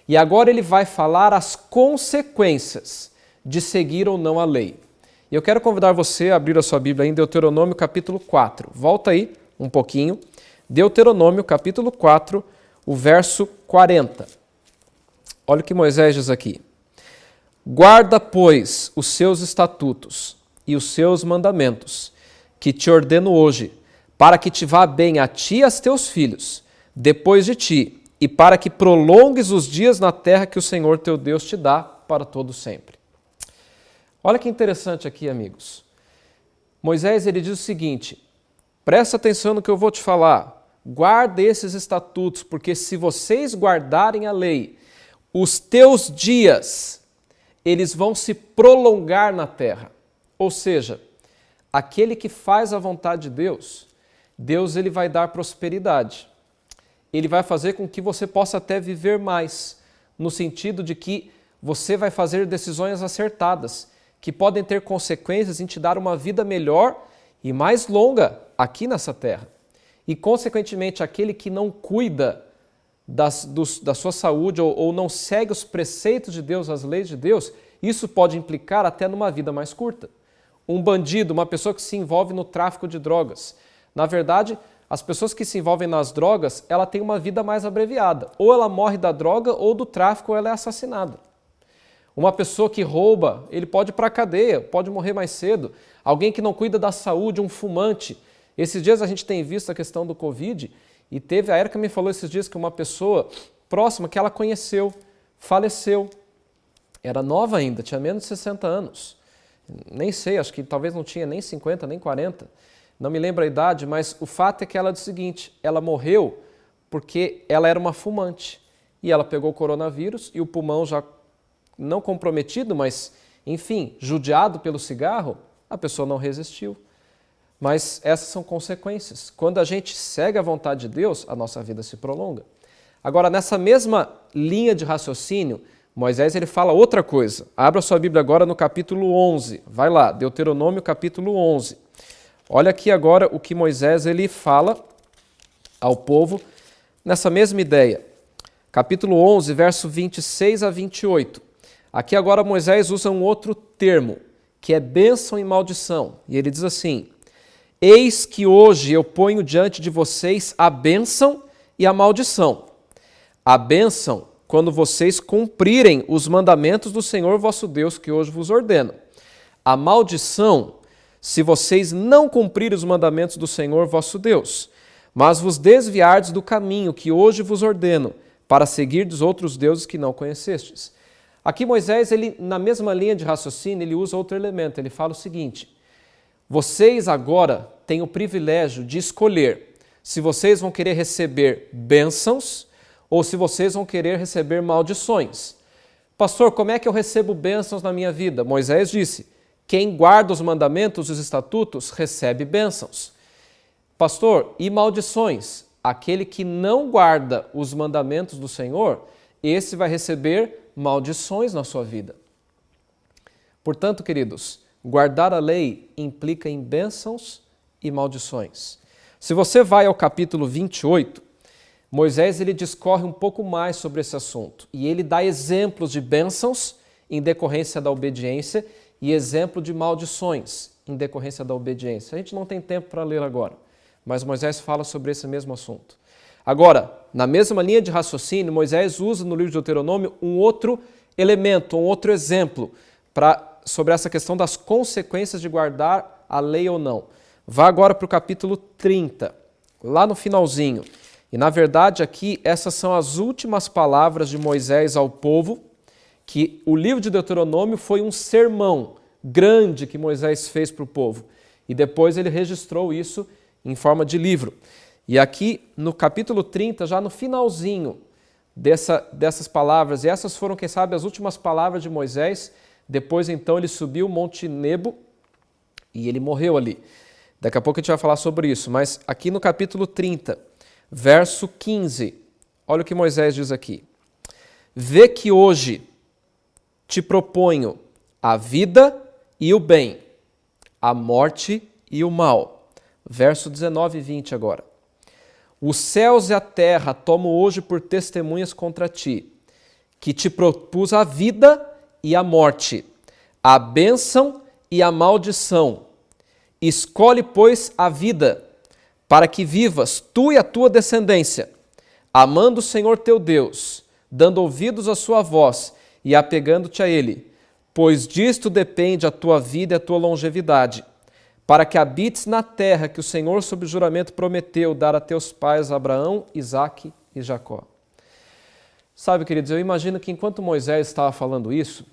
E agora ele vai falar as consequências de seguir ou não a lei. E eu quero convidar você a abrir a sua Bíblia em Deuteronômio capítulo 4. Volta aí um pouquinho. Deuteronômio capítulo 4, o verso 40. Olha o que Moisés diz aqui. Guarda, pois, os seus estatutos e os seus mandamentos, que te ordeno hoje, para que te vá bem a ti e a teus filhos, depois de ti, e para que prolongues os dias na terra que o Senhor teu Deus te dá para todo sempre. Olha que interessante aqui, amigos. Moisés ele diz o seguinte: presta atenção no que eu vou te falar, guarda esses estatutos, porque se vocês guardarem a lei, os teus dias, eles vão se prolongar na terra. Ou seja, aquele que faz a vontade de Deus, Deus ele vai dar prosperidade. Ele vai fazer com que você possa até viver mais, no sentido de que você vai fazer decisões acertadas, que podem ter consequências em te dar uma vida melhor e mais longa aqui nessa terra. E, consequentemente, aquele que não cuida da sua saúde ou não segue os preceitos de Deus, as leis de Deus, isso pode implicar até numa vida mais curta. Um bandido, uma pessoa que se envolve no tráfico de drogas. Na verdade, as pessoas que se envolvem nas drogas, ela tem uma vida mais abreviada. Ou ela morre da droga ou do tráfico ou ela é assassinada. Uma pessoa que rouba, ele pode ir para a cadeia, pode morrer mais cedo. Alguém que não cuida da saúde, um fumante. Esses dias a gente tem visto a questão do Covid e a Erika me falou esses dias que uma pessoa próxima que ela conheceu, faleceu. Era nova ainda, tinha menos de 60 anos. Nem sei, acho que talvez não tinha nem 50, nem 40. Não me lembro a idade, mas o fato é que ela disse o seguinte, ela morreu porque ela era uma fumante. E ela pegou o coronavírus e o pulmão já não comprometido, mas, enfim, judiado pelo cigarro, a pessoa não resistiu. Mas essas são consequências. Quando a gente segue a vontade de Deus, a nossa vida se prolonga. Agora, nessa mesma linha de raciocínio, Moisés ele fala outra coisa. Abra sua Bíblia agora no capítulo 11. Vai lá, Deuteronômio capítulo 11. Olha aqui agora o que Moisés ele fala ao povo nessa mesma ideia. Capítulo 11, verso 26 a 28. Aqui agora Moisés usa um outro termo, que é bênção e maldição. E ele diz assim, eis que hoje eu ponho diante de vocês a bênção e a maldição. A bênção, quando vocês cumprirem os mandamentos do Senhor vosso Deus, que hoje vos ordeno. A maldição, se vocês não cumprirem os mandamentos do Senhor vosso Deus, mas vos desviardes do caminho que hoje vos ordeno, para seguir dos outros deuses que não conhecestes. Aqui Moisés, ele, na mesma linha de raciocínio, ele usa outro elemento. Ele fala o seguinte, vocês agora têm o privilégio de escolher se vocês vão querer receber bênçãos ou se vocês vão querer receber maldições. Pastor, como é que eu recebo bênçãos na minha vida? Moisés disse, quem guarda os mandamentos e os estatutos recebe bênçãos. Pastor, e maldições? Aquele que não guarda os mandamentos do Senhor, esse vai receber maldições na sua vida. Portanto, queridos, guardar a lei implica em bênçãos e maldições. Se você vai ao capítulo 28, Moisés ele discorre um pouco mais sobre esse assunto e ele dá exemplos de bênçãos em decorrência da obediência e exemplo de maldições em decorrência da obediência. A gente não tem tempo para ler agora, mas Moisés fala sobre esse mesmo assunto. Agora, na mesma linha de raciocínio, Moisés usa no livro de Deuteronômio um outro elemento, um outro exemplo sobre essa questão das consequências de guardar a lei ou não. Vá agora para o capítulo 30, lá no finalzinho. E, na verdade, aqui, essas são as últimas palavras de Moisés ao povo, que o livro de Deuteronômio foi um sermão grande que Moisés fez para o povo. E depois ele registrou isso em forma de livro. E aqui, no capítulo 30, já no finalzinho dessas palavras, e essas foram, quem sabe, as últimas palavras de Moisés, depois, então, ele subiu o Monte Nebo e ele morreu ali. Daqui a pouco a gente vai falar sobre isso, mas aqui no capítulo 30, verso 15, olha o que Moisés diz aqui. Vê que hoje te proponho a vida e o bem, a morte e o mal. Verso 19 e 20 agora. Os céus e a terra tomo hoje por testemunhas contra ti, que te propus a vida e a morte, a bênção e a maldição. Escolhe, pois, a vida, para que vivas tu e a tua descendência, amando o Senhor teu Deus, dando ouvidos à sua voz e apegando-te a Ele, pois disto depende a tua vida e a tua longevidade, para que habites na terra que o Senhor, sob juramento, prometeu dar a teus pais Abraão, Isaque e Jacó. Sabe, queridos, eu imagino que enquanto Moisés estava falando isso,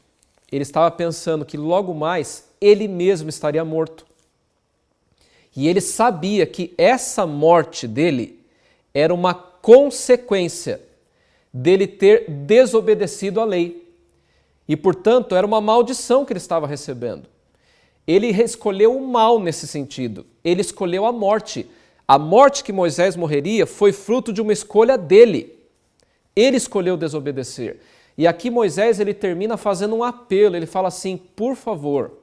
ele estava pensando que logo mais ele mesmo estaria morto. E ele sabia que essa morte dele era uma consequência dele ter desobedecido à lei. E, portanto, era uma maldição que ele estava recebendo. Ele escolheu o mal nesse sentido. Ele escolheu a morte. A morte que Moisés morreria foi fruto de uma escolha dele. Ele escolheu desobedecer. E aqui Moisés ele termina fazendo um apelo. Ele fala assim, por favor,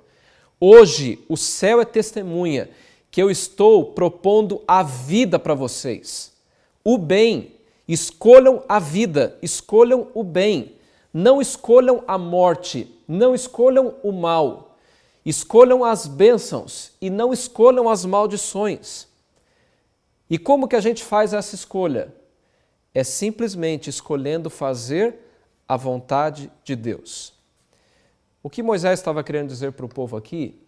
hoje o céu é testemunha que eu estou propondo a vida para vocês. O bem. Escolham a vida, escolham o bem. Não escolham a morte, não escolham o mal. Escolham as bênçãos e não escolham as maldições. E como que a gente faz essa escolha? É simplesmente escolhendo fazer a vontade de Deus. O que Moisés estava querendo dizer para o povo aqui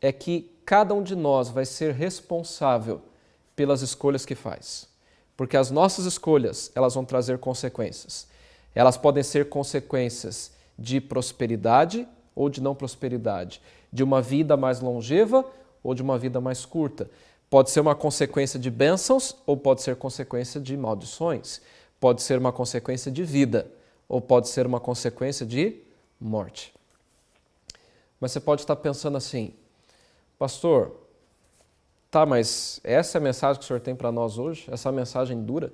é que cada um de nós vai ser responsável pelas escolhas que faz. Porque as nossas escolhas, elas vão trazer consequências. Elas podem ser consequências de prosperidade ou de não prosperidade, de uma vida mais longeva ou de uma vida mais curta. Pode ser uma consequência de bênçãos ou pode ser consequência de maldições. Pode ser uma consequência de vida ou pode ser uma consequência de morte. Mas você pode estar pensando assim, pastor, tá, mas essa é a mensagem que o senhor tem para nós hoje? Essa mensagem dura?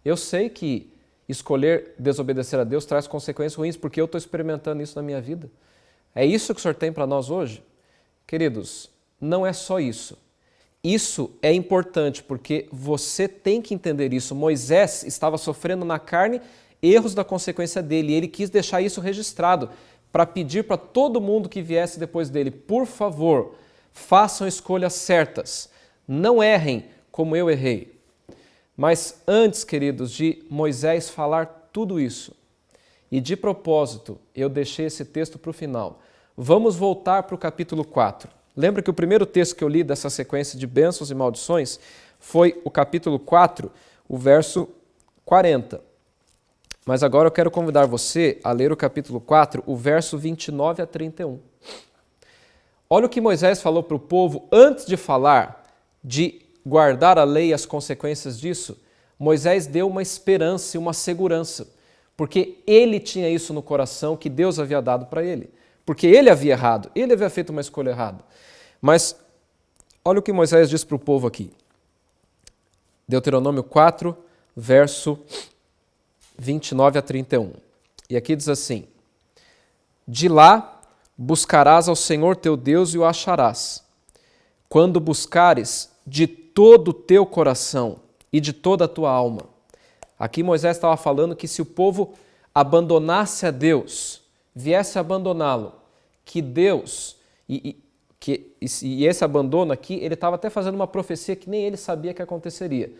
Eu sei que escolher desobedecer a Deus traz consequências ruins, porque eu estou experimentando isso na minha vida. É isso que o senhor tem para nós hoje? Queridos, não é só isso. Isso é importante, porque você tem que entender isso. Moisés estava sofrendo na carne erros da consequência dele, e ele quis deixar isso registrado, para pedir para todo mundo que viesse depois dele, por favor, façam escolhas certas, não errem como eu errei. Mas antes, queridos, de Moisés falar tudo isso, e de propósito, eu deixei esse texto para o final, vamos voltar para o capítulo 4. Lembra que o primeiro texto que eu li dessa sequência de bênçãos e maldições foi o capítulo 4, o verso 40. Mas agora eu quero convidar você a ler o capítulo 4, o verso 29 a 31. Olha o que Moisés falou para o povo antes de falar de guardar a lei e as consequências disso. Moisés deu uma esperança e uma segurança, porque ele tinha isso no coração que Deus havia dado para ele. Porque ele havia errado, ele havia feito uma escolha errada. Mas olha o que Moisés diz para o povo aqui. Deuteronômio 4, verso 29 a 31. E aqui diz assim, de lá buscarás ao Senhor teu Deus e o acharás, quando buscares de todo o teu coração e de toda a tua alma. Aqui Moisés estava falando que se o povo abandonasse a Deus, viesse abandoná-lo, que Deus, e esse abandono aqui, ele estava até fazendo uma profecia que nem ele sabia que aconteceria,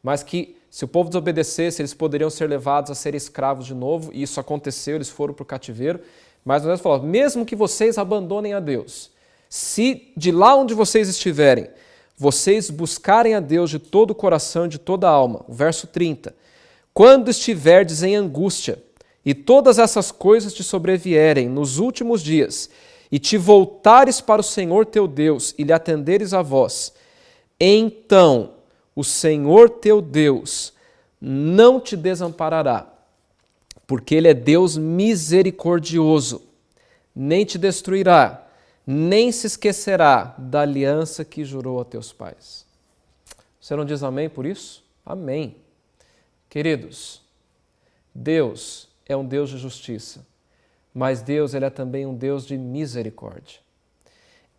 mas que se o povo desobedecesse, eles poderiam ser levados a ser escravos de novo, e isso aconteceu, eles foram para o cativeiro, mas Moisés falou, mesmo que vocês abandonem a Deus, se de lá onde vocês estiverem, vocês buscarem a Deus de todo o coração e de toda a alma, o verso 30, quando estiverdes em angústia, e todas essas coisas te sobrevierem nos últimos dias, e te voltares para o Senhor teu Deus, e lhe atenderes a voz, então o Senhor teu Deus não te desamparará, porque Ele é Deus misericordioso, nem te destruirá, nem se esquecerá da aliança que jurou a teus pais. Você não diz amém por isso? Amém. Queridos, Deus é um Deus de justiça, mas Deus ele é também um Deus de misericórdia.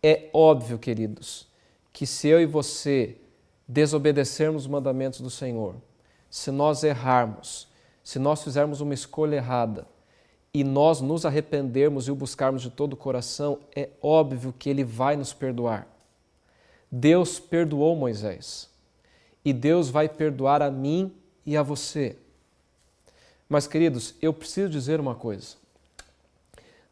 É óbvio, queridos, que se eu e você desobedecermos os mandamentos do Senhor, se nós errarmos, se nós fizermos uma escolha errada e nós nos arrependermos e o buscarmos de todo o coração, é óbvio que Ele vai nos perdoar. Deus perdoou Moisés e Deus vai perdoar a mim e a você. Mas, queridos, eu preciso dizer uma coisa.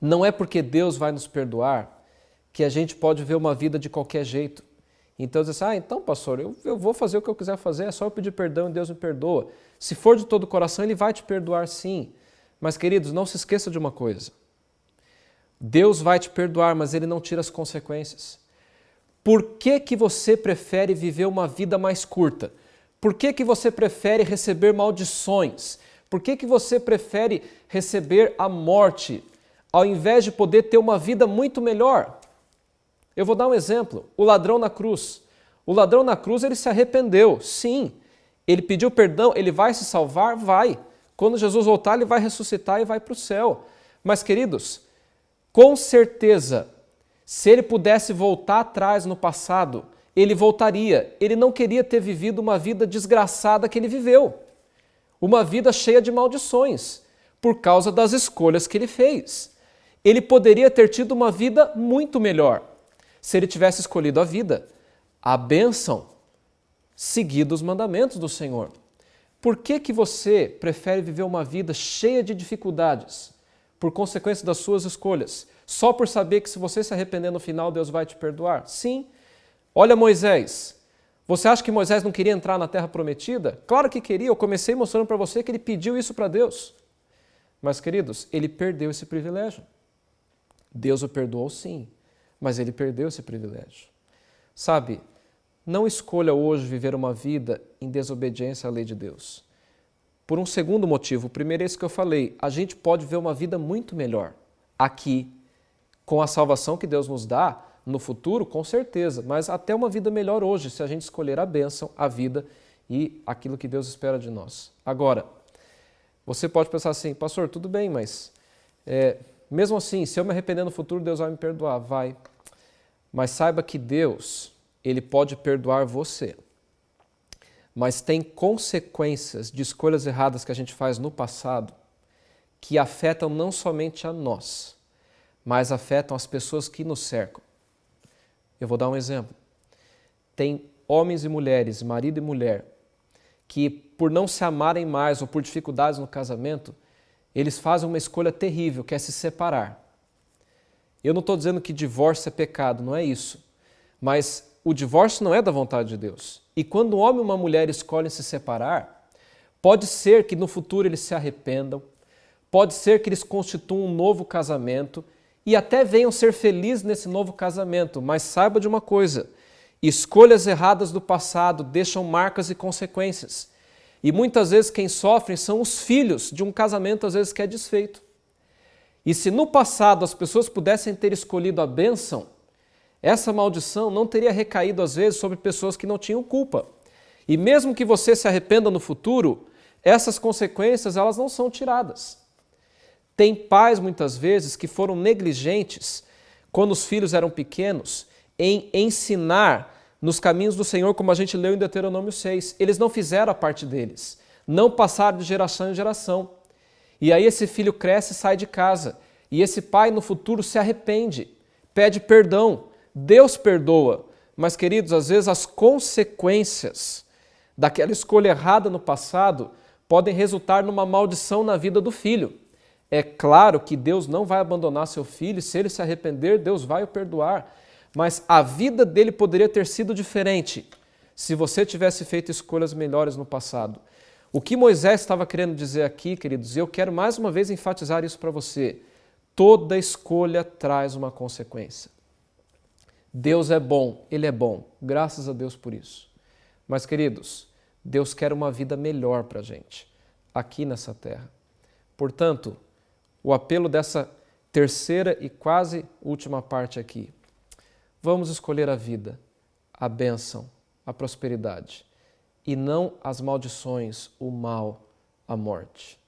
Não é porque Deus vai nos perdoar que a gente pode ver uma vida de qualquer jeito. Então, diz assim, então, pastor, eu vou fazer o que eu quiser fazer, é só eu pedir perdão e Deus me perdoa. Se for de todo o coração, Ele vai te perdoar sim. Mas, queridos, não se esqueça de uma coisa. Deus vai te perdoar, mas Ele não tira as consequências. Por que que você prefere viver uma vida mais curta? Por que que você prefere receber maldições? Por que que você prefere receber a morte, ao invés de poder ter uma vida muito melhor? Eu vou dar um exemplo. O ladrão na cruz. O ladrão na cruz, ele se arrependeu, sim. Ele pediu perdão, ele vai se salvar? Vai. Quando Jesus voltar, ele vai ressuscitar e vai para o céu. Mas, queridos, com certeza, se ele pudesse voltar atrás no passado, ele voltaria. Ele não queria ter vivido uma vida desgraçada que ele viveu. Uma vida cheia de maldições, por causa das escolhas que ele fez. Ele poderia ter tido uma vida muito melhor, se ele tivesse escolhido a vida, a bênção, seguido os mandamentos do Senhor. Por que que você prefere viver uma vida cheia de dificuldades, por consequência das suas escolhas, só por saber que se você se arrepender no final, Deus vai te perdoar? Sim. Olha Moisés. Você acha que Moisés não queria entrar na Terra Prometida? Claro que queria. Eu comecei mostrando para você que ele pediu isso para Deus. Mas, queridos, ele perdeu esse privilégio. Deus o perdoou, sim, mas ele perdeu esse privilégio. Sabe, não escolha hoje viver uma vida em desobediência à lei de Deus. Por um segundo motivo. O primeiro é esse que eu falei. A gente pode ver uma vida muito melhor aqui, com a salvação que Deus nos dá, no futuro, com certeza, mas até uma vida melhor hoje, se a gente escolher a bênção, a vida e aquilo que Deus espera de nós. Agora, você pode pensar assim, pastor, tudo bem, mas mesmo assim, se eu me arrepender no futuro, Deus vai me perdoar. Vai. Mas saiba que Deus, Ele pode perdoar você. Mas tem consequências de escolhas erradas que a gente faz no passado que afetam não somente a nós, mas afetam as pessoas que nos cercam. Eu vou dar um exemplo. Tem homens e mulheres, marido e mulher, que por não se amarem mais ou por dificuldades no casamento, eles fazem uma escolha terrível, que é se separar. Eu não estou dizendo que divórcio é pecado, não é isso. Mas o divórcio não é da vontade de Deus. E quando um homem e uma mulher escolhem se separar, pode ser que no futuro eles se arrependam, pode ser que eles constituam um novo casamento e até venham ser felizes nesse novo casamento, mas saiba de uma coisa, escolhas erradas do passado deixam marcas e consequências. E muitas vezes quem sofre são os filhos de um casamento às vezes que é desfeito. E se no passado as pessoas pudessem ter escolhido a bênção, essa maldição não teria recaído às vezes sobre pessoas que não tinham culpa. E mesmo que você se arrependa no futuro, essas consequências elas não são tiradas. Tem pais, muitas vezes, que foram negligentes, quando os filhos eram pequenos, em ensinar nos caminhos do Senhor, como a gente leu em Deuteronômio 6. Eles não fizeram a parte deles, não passaram de geração em geração. E aí esse filho cresce e sai de casa. E esse pai, no futuro, se arrepende, pede perdão. Deus perdoa. Mas, queridos, às vezes as consequências daquela escolha errada no passado podem resultar numa maldição na vida do filho. É claro que Deus não vai abandonar seu filho, se ele se arrepender, Deus vai o perdoar. Mas a vida dele poderia ter sido diferente se você tivesse feito escolhas melhores no passado. O que Moisés estava querendo dizer aqui, queridos, e eu quero mais uma vez enfatizar isso para você, toda escolha traz uma consequência. Deus é bom, Ele é bom, graças a Deus por isso. Mas, queridos, Deus quer uma vida melhor para a gente, aqui nessa terra. Portanto, o apelo dessa terceira e quase última parte aqui. Vamos escolher a vida, a bênção, a prosperidade, e não as maldições, o mal, a morte.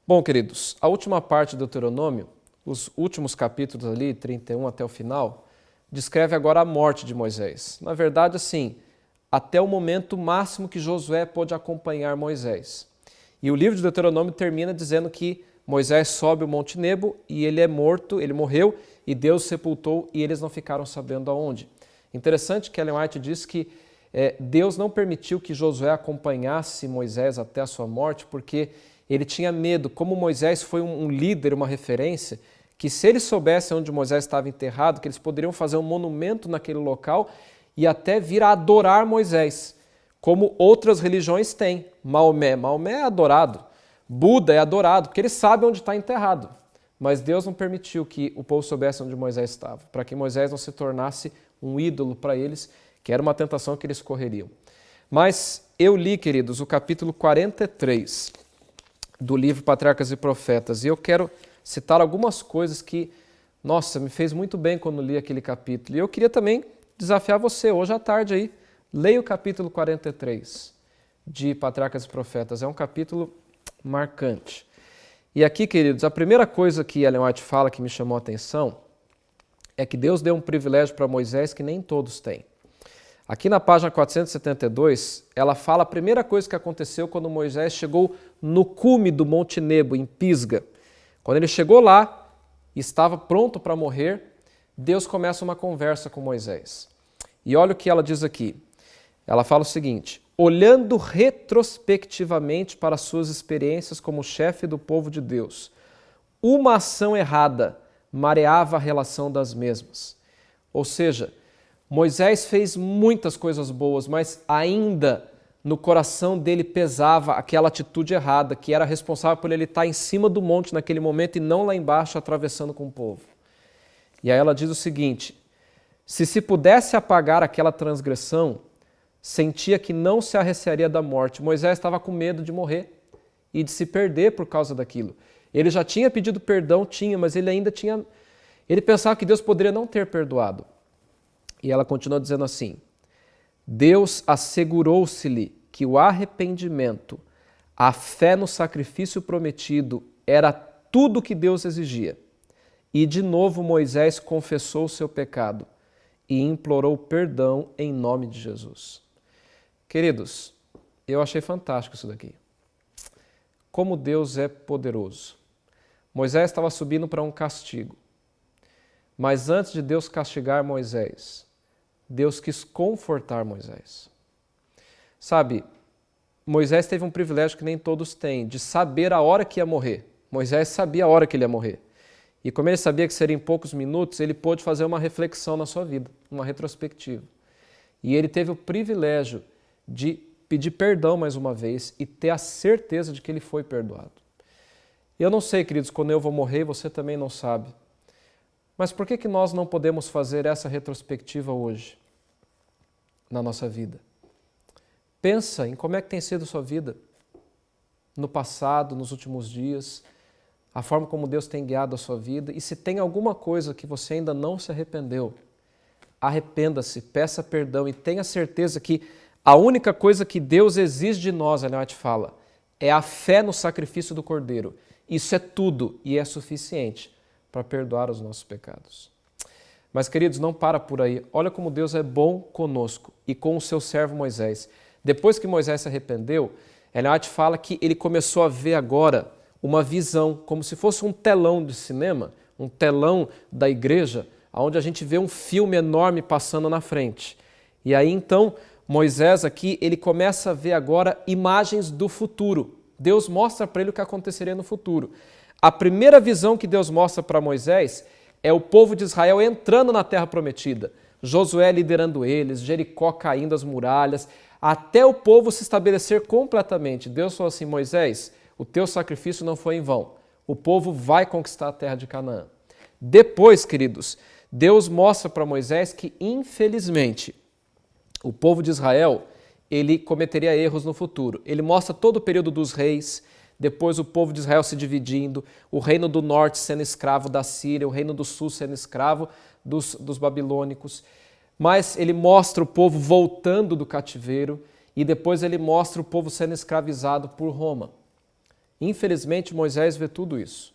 Bom, queridos, a última parte do Deuteronômio, os últimos capítulos ali, 31 até o final, descreve agora a morte de Moisés. Na verdade, assim, até o momento máximo que Josué pôde acompanhar Moisés. E o livro de Deuteronômio termina dizendo que Moisés sobe o Monte Nebo e ele é morto, ele morreu e Deus o sepultou e eles não ficaram sabendo aonde. Interessante que Ellen White diz que Deus não permitiu que Josué acompanhasse Moisés até a sua morte porque ele tinha medo, como Moisés foi um líder, uma referência, que se eles soubessem onde Moisés estava enterrado, que eles poderiam fazer um monumento naquele local e até vir a adorar Moisés, como outras religiões têm. Maomé é adorado, Buda é adorado, porque eles sabem onde está enterrado. Mas Deus não permitiu que o povo soubesse onde Moisés estava, para que Moisés não se tornasse um ídolo para eles, que era uma tentação que eles correriam. Mas eu li, queridos, o capítulo 43 do livro Patriarcas e Profetas, e eu quero citar algumas coisas que, nossa, me fez muito bem quando li aquele capítulo. E eu queria também desafiar você, hoje à tarde aí, leia o capítulo 43 de Patriarcas e Profetas, é um capítulo marcante. E aqui, queridos, a primeira coisa que Ellen White fala que me chamou a atenção é que Deus deu um privilégio para Moisés que nem todos têm. Aqui na página 472, ela fala a primeira coisa que aconteceu quando Moisés chegou no cume do Monte Nebo, em Pisga. Quando ele chegou lá e estava pronto para morrer, Deus começa uma conversa com Moisés. E olha o que ela diz aqui. Ela fala o seguinte: olhando retrospectivamente para suas experiências como chefe do povo de Deus, uma ação errada mareava a relação das mesmas. Ou seja, Moisés fez muitas coisas boas, mas ainda no coração dele pesava aquela atitude errada, que era responsável por ele estar em cima do monte naquele momento e não lá embaixo atravessando com o povo. E aí ela diz o seguinte: se pudesse apagar aquela transgressão, sentia que não se arreciaria da morte. Moisés estava com medo de morrer e de se perder por causa daquilo. Ele já tinha pedido perdão, mas ele ainda tinha... Ele pensava que Deus poderia não ter perdoado. E ela continua dizendo assim: Deus assegurou-se-lhe que o arrependimento, a fé no sacrifício prometido, era tudo o que Deus exigia. E de novo Moisés confessou o seu pecado e implorou perdão em nome de Jesus. Queridos, eu achei fantástico isso daqui. Como Deus é poderoso. Moisés estava subindo para um castigo. Mas antes de Deus castigar Moisés, Deus quis confortar Moisés. Sabe, Moisés teve um privilégio que nem todos têm, de saber a hora que ia morrer. Moisés sabia a hora que ele ia morrer. E como ele sabia que seria em poucos minutos, ele pôde fazer uma reflexão na sua vida, uma retrospectiva. E ele teve o privilégio de pedir perdão mais uma vez e ter a certeza de que ele foi perdoado. Eu não sei, queridos, quando eu vou morrer, você também não sabe. Mas por que nós não podemos fazer essa retrospectiva hoje, na nossa vida? Pensa em como é que tem sido a sua vida no passado, nos últimos dias, a forma como Deus tem guiado a sua vida, e se tem alguma coisa que você ainda não se arrependeu, arrependa-se, peça perdão e tenha certeza que a única coisa que Deus exige de nós, a Leote fala, é a fé no sacrifício do Cordeiro. Isso é tudo e é suficiente para perdoar os nossos pecados. Mas, queridos, não para por aí. Olha como Deus é bom conosco e com o seu servo Moisés. Depois que Moisés se arrependeu, Ellen White fala que ele começou a ver agora uma visão, como se fosse um telão de cinema, um telão da igreja, onde a gente vê um filme enorme passando na frente. E aí, então, Moisés aqui, ele começa a ver agora imagens do futuro. Deus mostra para ele o que aconteceria no futuro. A primeira visão que Deus mostra para Moisés é o povo de Israel entrando na terra prometida. Josué liderando eles, Jericó caindo as muralhas, até o povo se estabelecer completamente. Deus falou assim: Moisés, o teu sacrifício não foi em vão. O povo vai conquistar a terra de Canaã. Depois, queridos, Deus mostra para Moisés que, infelizmente, o povo de Israel, ele cometeria erros no futuro. Ele mostra todo o período dos reis, depois o povo de Israel se dividindo, o reino do norte sendo escravo da Síria, o reino do sul sendo escravo dos babilônicos. Mas ele mostra o povo voltando do cativeiro e depois ele mostra o povo sendo escravizado por Roma. Infelizmente, Moisés vê tudo isso.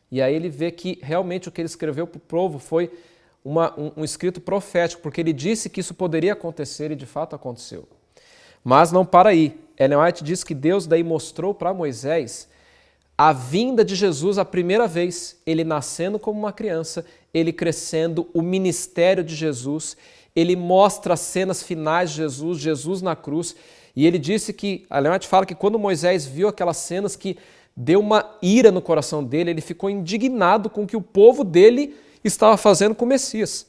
E aí ele vê que realmente o que ele escreveu para o povo foi um escrito profético, porque ele disse que isso poderia acontecer e de fato aconteceu. Mas não para aí. Ellen White diz que Deus daí mostrou para Moisés a vinda de Jesus a primeira vez, ele nascendo como uma criança, ele crescendo, o ministério de Jesus, ele mostra as cenas finais de Jesus, Jesus na cruz, e ele disse que, Ellen White fala que quando Moisés viu aquelas cenas que deu uma ira no coração dele, ele ficou indignado com o que o povo dele estava fazendo com o Messias.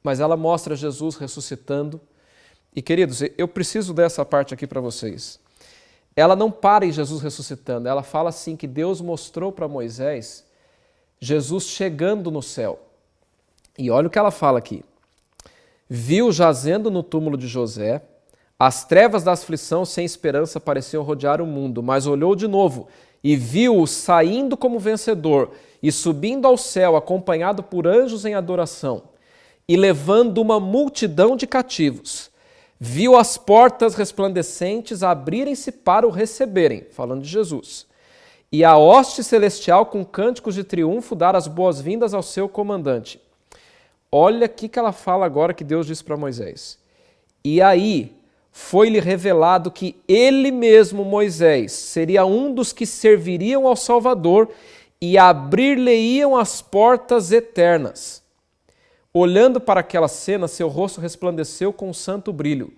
Mas ela mostra Jesus ressuscitando. E, queridos, eu preciso dessa parte aqui para vocês. Ela não para em Jesus ressuscitando, ela fala assim que Deus mostrou para Moisés Jesus chegando no céu. E olha o que ela fala aqui. Viu jazendo no túmulo de José As trevas da aflição sem esperança pareciam rodear o mundo, mas olhou de novo e viu-o saindo como vencedor e subindo ao céu, acompanhado por anjos em adoração, e levando uma multidão de cativos. Viu as portas resplandecentes abrirem-se para o receberem, falando de Jesus, e a hoste celestial com cânticos de triunfo dar as boas-vindas ao seu comandante. Olha o que ela fala agora que Deus disse para Moisés. E aí foi-lhe revelado que ele mesmo, Moisés, seria um dos que serviriam ao Salvador e abrir-lhe-iam as portas eternas. Olhando para aquela cena, seu rosto resplandeceu com um santo brilho.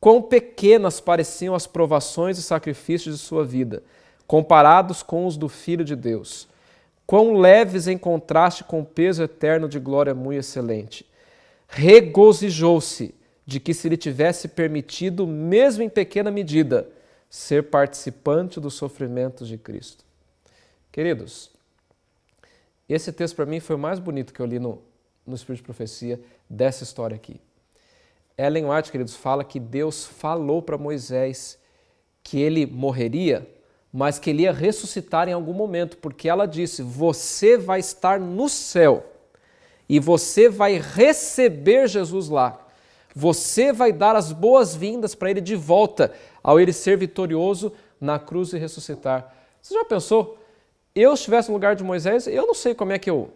Quão pequenas pareciam as provações e sacrifícios de sua vida, comparados com os do Filho de Deus. Quão leves em contraste com o peso eterno de glória muito excelente. Regozijou-se de que se lhe tivesse permitido, mesmo em pequena medida, ser participante dos sofrimentos de Cristo. Queridos, esse texto para mim foi o mais bonito que eu li no Espírito de Profecia dessa história aqui. Ellen White, queridos, fala que Deus falou para Moisés que ele morreria, mas que ele ia ressuscitar em algum momento, porque ela disse, você vai estar no céu e você vai receber Jesus lá. Você vai dar as boas-vindas para ele de volta, ao ele ser vitorioso na cruz e ressuscitar. Você já pensou? Eu estivesse no lugar de Moisés, eu não sei como é que eu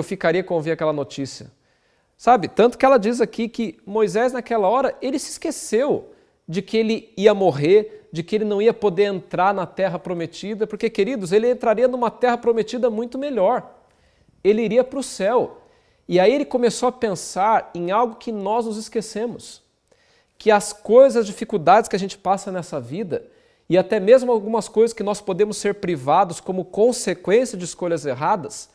ficaria com ouvir aquela notícia. Sabe? Tanto que ela diz aqui que Moisés, naquela hora, ele se esqueceu de que ele ia morrer, de que ele não ia poder entrar na terra prometida, porque, queridos, ele entraria numa terra prometida muito melhor. Ele iria para o céu. E aí ele começou a pensar em algo que nós nos esquecemos, que as coisas, as dificuldades que a gente passa nessa vida, e até mesmo algumas coisas que nós podemos ser privados como consequência de escolhas erradas,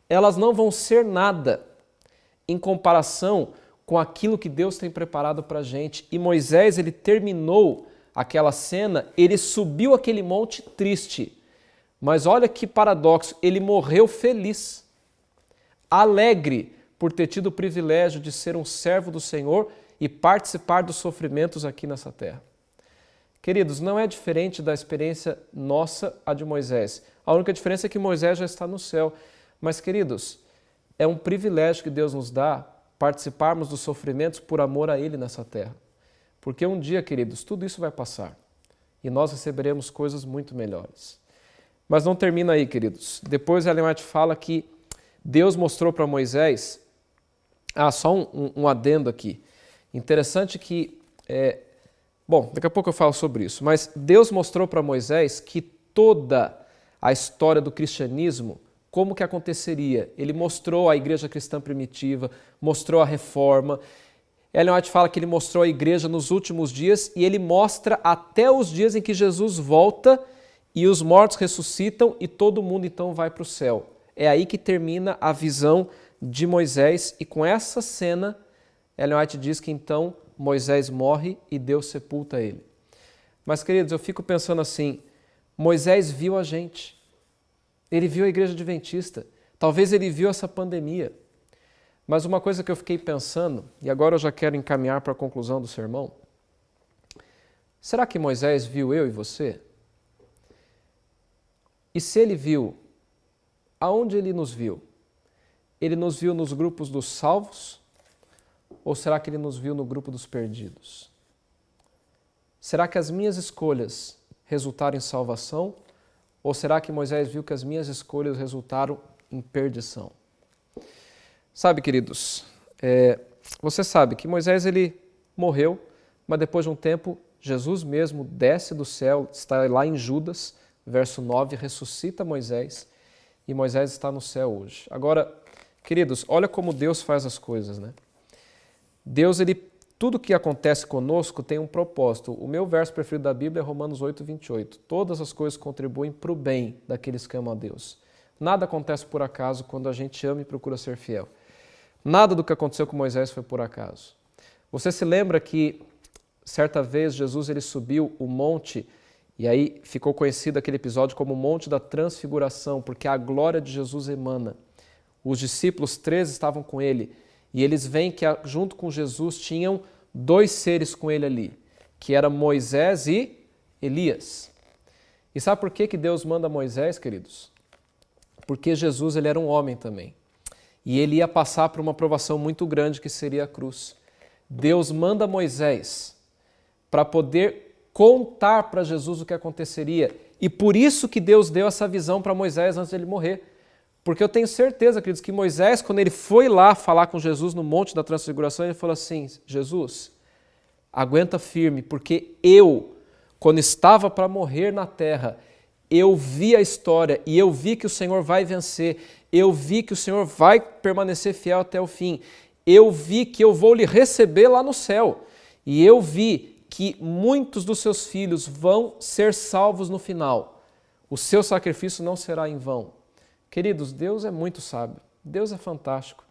elas não vão ser nada em comparação com aquilo que Deus tem preparado para a gente. E Moisés, ele terminou aquela cena, ele subiu aquele monte triste, mas olha que paradoxo, ele morreu feliz, alegre, por ter tido o privilégio de ser um servo do Senhor e participar dos sofrimentos aqui nessa terra. Queridos, não é diferente da experiência nossa, a de Moisés. A única diferença é que Moisés já está no céu. Mas, queridos, é um privilégio que Deus nos dá participarmos dos sofrimentos por amor a Ele nessa terra. Porque um dia, queridos, tudo isso vai passar e nós receberemos coisas muito melhores. Mas não termina aí, queridos. Depois Ellen White fala que Deus mostrou para Moisés... só um adendo aqui. Interessante que... daqui a pouco eu falo sobre isso, mas Deus mostrou para Moisés que toda a história do cristianismo, como que aconteceria. Ele mostrou a igreja cristã primitiva, mostrou a reforma. Ellen White fala que ele mostrou a igreja nos últimos dias e ele mostra até os dias em que Jesus volta e os mortos ressuscitam e todo mundo então vai para o céu. É aí que termina a visão de Moisés, e com essa cena, Ellen White diz que então Moisés morre e Deus sepulta ele. Mas, queridos, eu fico pensando assim, Moisés viu a gente, ele viu a igreja adventista, talvez ele viu essa pandemia, mas uma coisa que eu fiquei pensando, e agora eu já quero encaminhar para a conclusão do sermão, será que Moisés viu eu e você? E se ele viu, aonde ele nos viu? Ele nos viu nos grupos dos salvos? Ou será que ele nos viu no grupo dos perdidos? Será que as minhas escolhas resultaram em salvação? Ou será que Moisés viu que as minhas escolhas resultaram em perdição? Sabe, queridos, você sabe que Moisés ele morreu, mas depois de um tempo, Jesus mesmo desce do céu, está lá em Judas, verso 9, ressuscita Moisés, e Moisés está no céu hoje. Agora, queridos, olha como Deus faz as coisas, né? Deus, tudo que acontece conosco tem um propósito. O meu verso preferido da Bíblia é Romanos 8, 28. Todas as coisas contribuem para o bem daqueles que amam a Deus. Nada acontece por acaso quando a gente ama e procura ser fiel. Nada do que aconteceu com Moisés foi por acaso. Você se lembra que certa vez Jesus ele subiu o monte, e aí ficou conhecido aquele episódio como o Monte da Transfiguração, porque a glória de Jesus emana. Os discípulos 13 estavam com ele, e eles veem que junto com Jesus tinham dois seres com ele ali. que era Moisés e Elias. E sabe por que Deus manda Moisés, queridos? Porque Jesus ele era um homem também. E ele ia passar por uma provação muito grande que seria a cruz. Deus manda Moisés para poder contar para Jesus o que aconteceria. E por isso que Deus deu essa visão para Moisés antes de ele morrer. Porque eu tenho certeza, queridos, que Moisés, quando ele foi lá falar com Jesus no Monte da Transfiguração, ele falou assim: Jesus, aguenta firme, porque eu, quando estava para morrer na terra, eu vi a história e eu vi que o Senhor vai vencer, eu vi que o Senhor vai permanecer fiel até o fim, eu vi que eu vou lhe receber lá no céu e eu vi que muitos dos seus filhos vão ser salvos no final. O seu sacrifício não será em vão. Queridos, Deus é muito sábio, Deus é fantástico.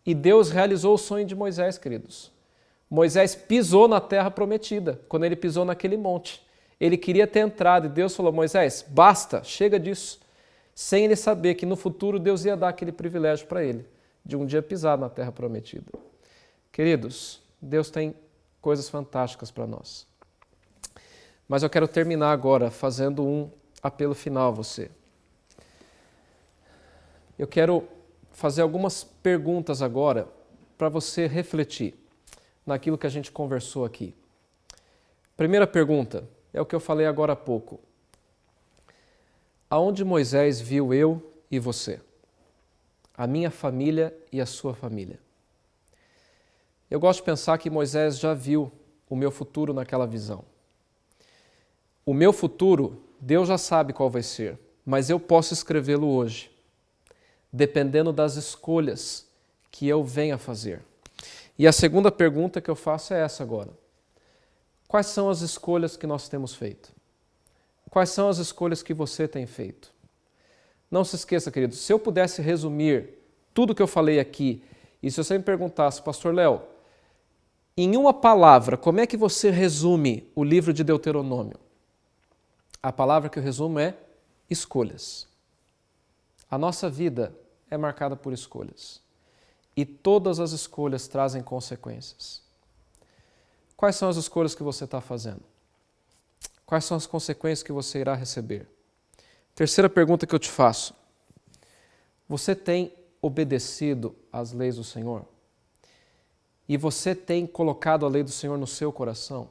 E Deus realizou o sonho de Moisés, queridos. Moisés pisou na terra prometida, quando ele pisou naquele monte. Ele queria ter entrado e Deus falou: Moisés, basta, chega disso. Sem ele saber que no futuro Deus ia dar aquele privilégio para ele, de um dia pisar na terra prometida. Queridos, Deus tem coisas fantásticas para nós. Mas eu quero terminar agora fazendo um apelo final a você. Eu quero fazer algumas perguntas agora para você refletir naquilo que a gente conversou aqui. Primeira pergunta é o que eu falei agora há pouco. Aonde Moisés viu eu e você? A minha família e a sua família. Eu gosto de pensar que Moisés já viu o meu futuro naquela visão. O meu futuro, Deus já sabe qual vai ser, mas eu posso escrevê-lo hoje, dependendo das escolhas que eu venha a fazer. E a segunda pergunta que eu faço é essa agora. Quais são as escolhas que nós temos feito? Quais são as escolhas que você tem feito? Não se esqueça, querido, se eu pudesse resumir tudo que eu falei aqui, e se você me perguntasse, Pastor Léo, em uma palavra, como é que você resume o livro de Deuteronômio? A palavra que eu resumo é escolhas. A nossa vida é marcada por escolhas. E todas as escolhas trazem consequências. Quais são as escolhas que você está fazendo? Quais são as consequências que você irá receber? Terceira pergunta que eu te faço. Você tem obedecido às leis do Senhor? E você tem colocado a lei do Senhor no seu coração?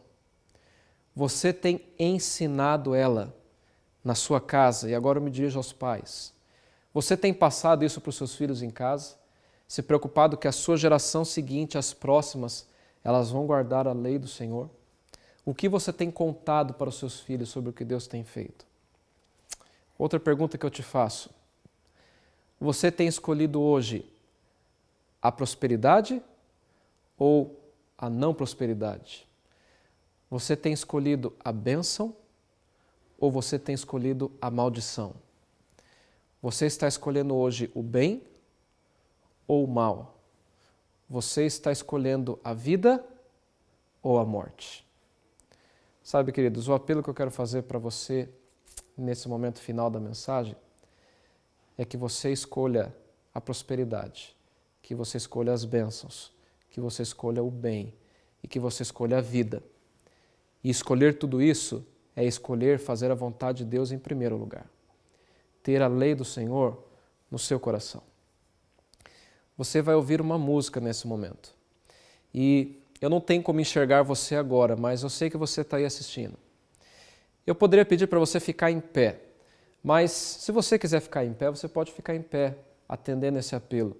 Você tem ensinado ela na sua casa? E agora eu me dirijo aos pais. Você tem passado isso para os seus filhos em casa? Se preocupado que a sua geração seguinte, as próximas, elas vão guardar a lei do Senhor? O que você tem contado para os seus filhos sobre o que Deus tem feito? Outra pergunta que eu te faço. Você tem escolhido hoje a prosperidade ou a não prosperidade? Você tem escolhido a bênção ou você tem escolhido a maldição? Você está escolhendo hoje o bem ou o mal? Você está escolhendo a vida ou a morte? Sabe, queridos, o apelo que eu quero fazer para você nesse momento final da mensagem é que você escolha a prosperidade, que você escolha as bênçãos, que você escolha o bem e que você escolha a vida. E escolher tudo isso é escolher fazer a vontade de Deus em primeiro lugar. Ter a lei do Senhor no seu coração. Você vai ouvir uma música nesse momento. E eu não tenho como enxergar você agora, mas eu sei que você está aí assistindo. Eu poderia pedir para você ficar em pé, mas se você quiser ficar em pé, você pode ficar em pé, atendendo esse apelo.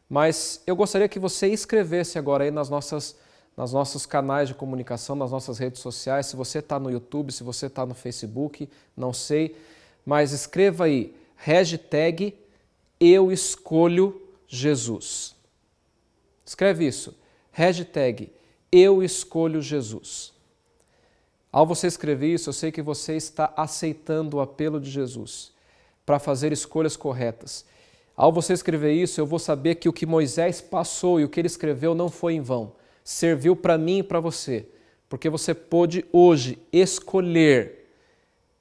Mas eu gostaria que você escrevesse agora aí nos nossos canais de comunicação, nas nossas redes sociais, se você está no YouTube, se você está no Facebook, não sei, mas escreva aí, hashtag Eu Escolho Jesus. Escreve isso, hashtag Eu Escolho Jesus. Ao você escrever isso, eu sei que você está aceitando o apelo de Jesus para fazer escolhas corretas. Ao você escrever isso, eu vou saber que o que Moisés passou e o que ele escreveu não foi em vão. Serviu para mim e para você, porque você pôde hoje escolher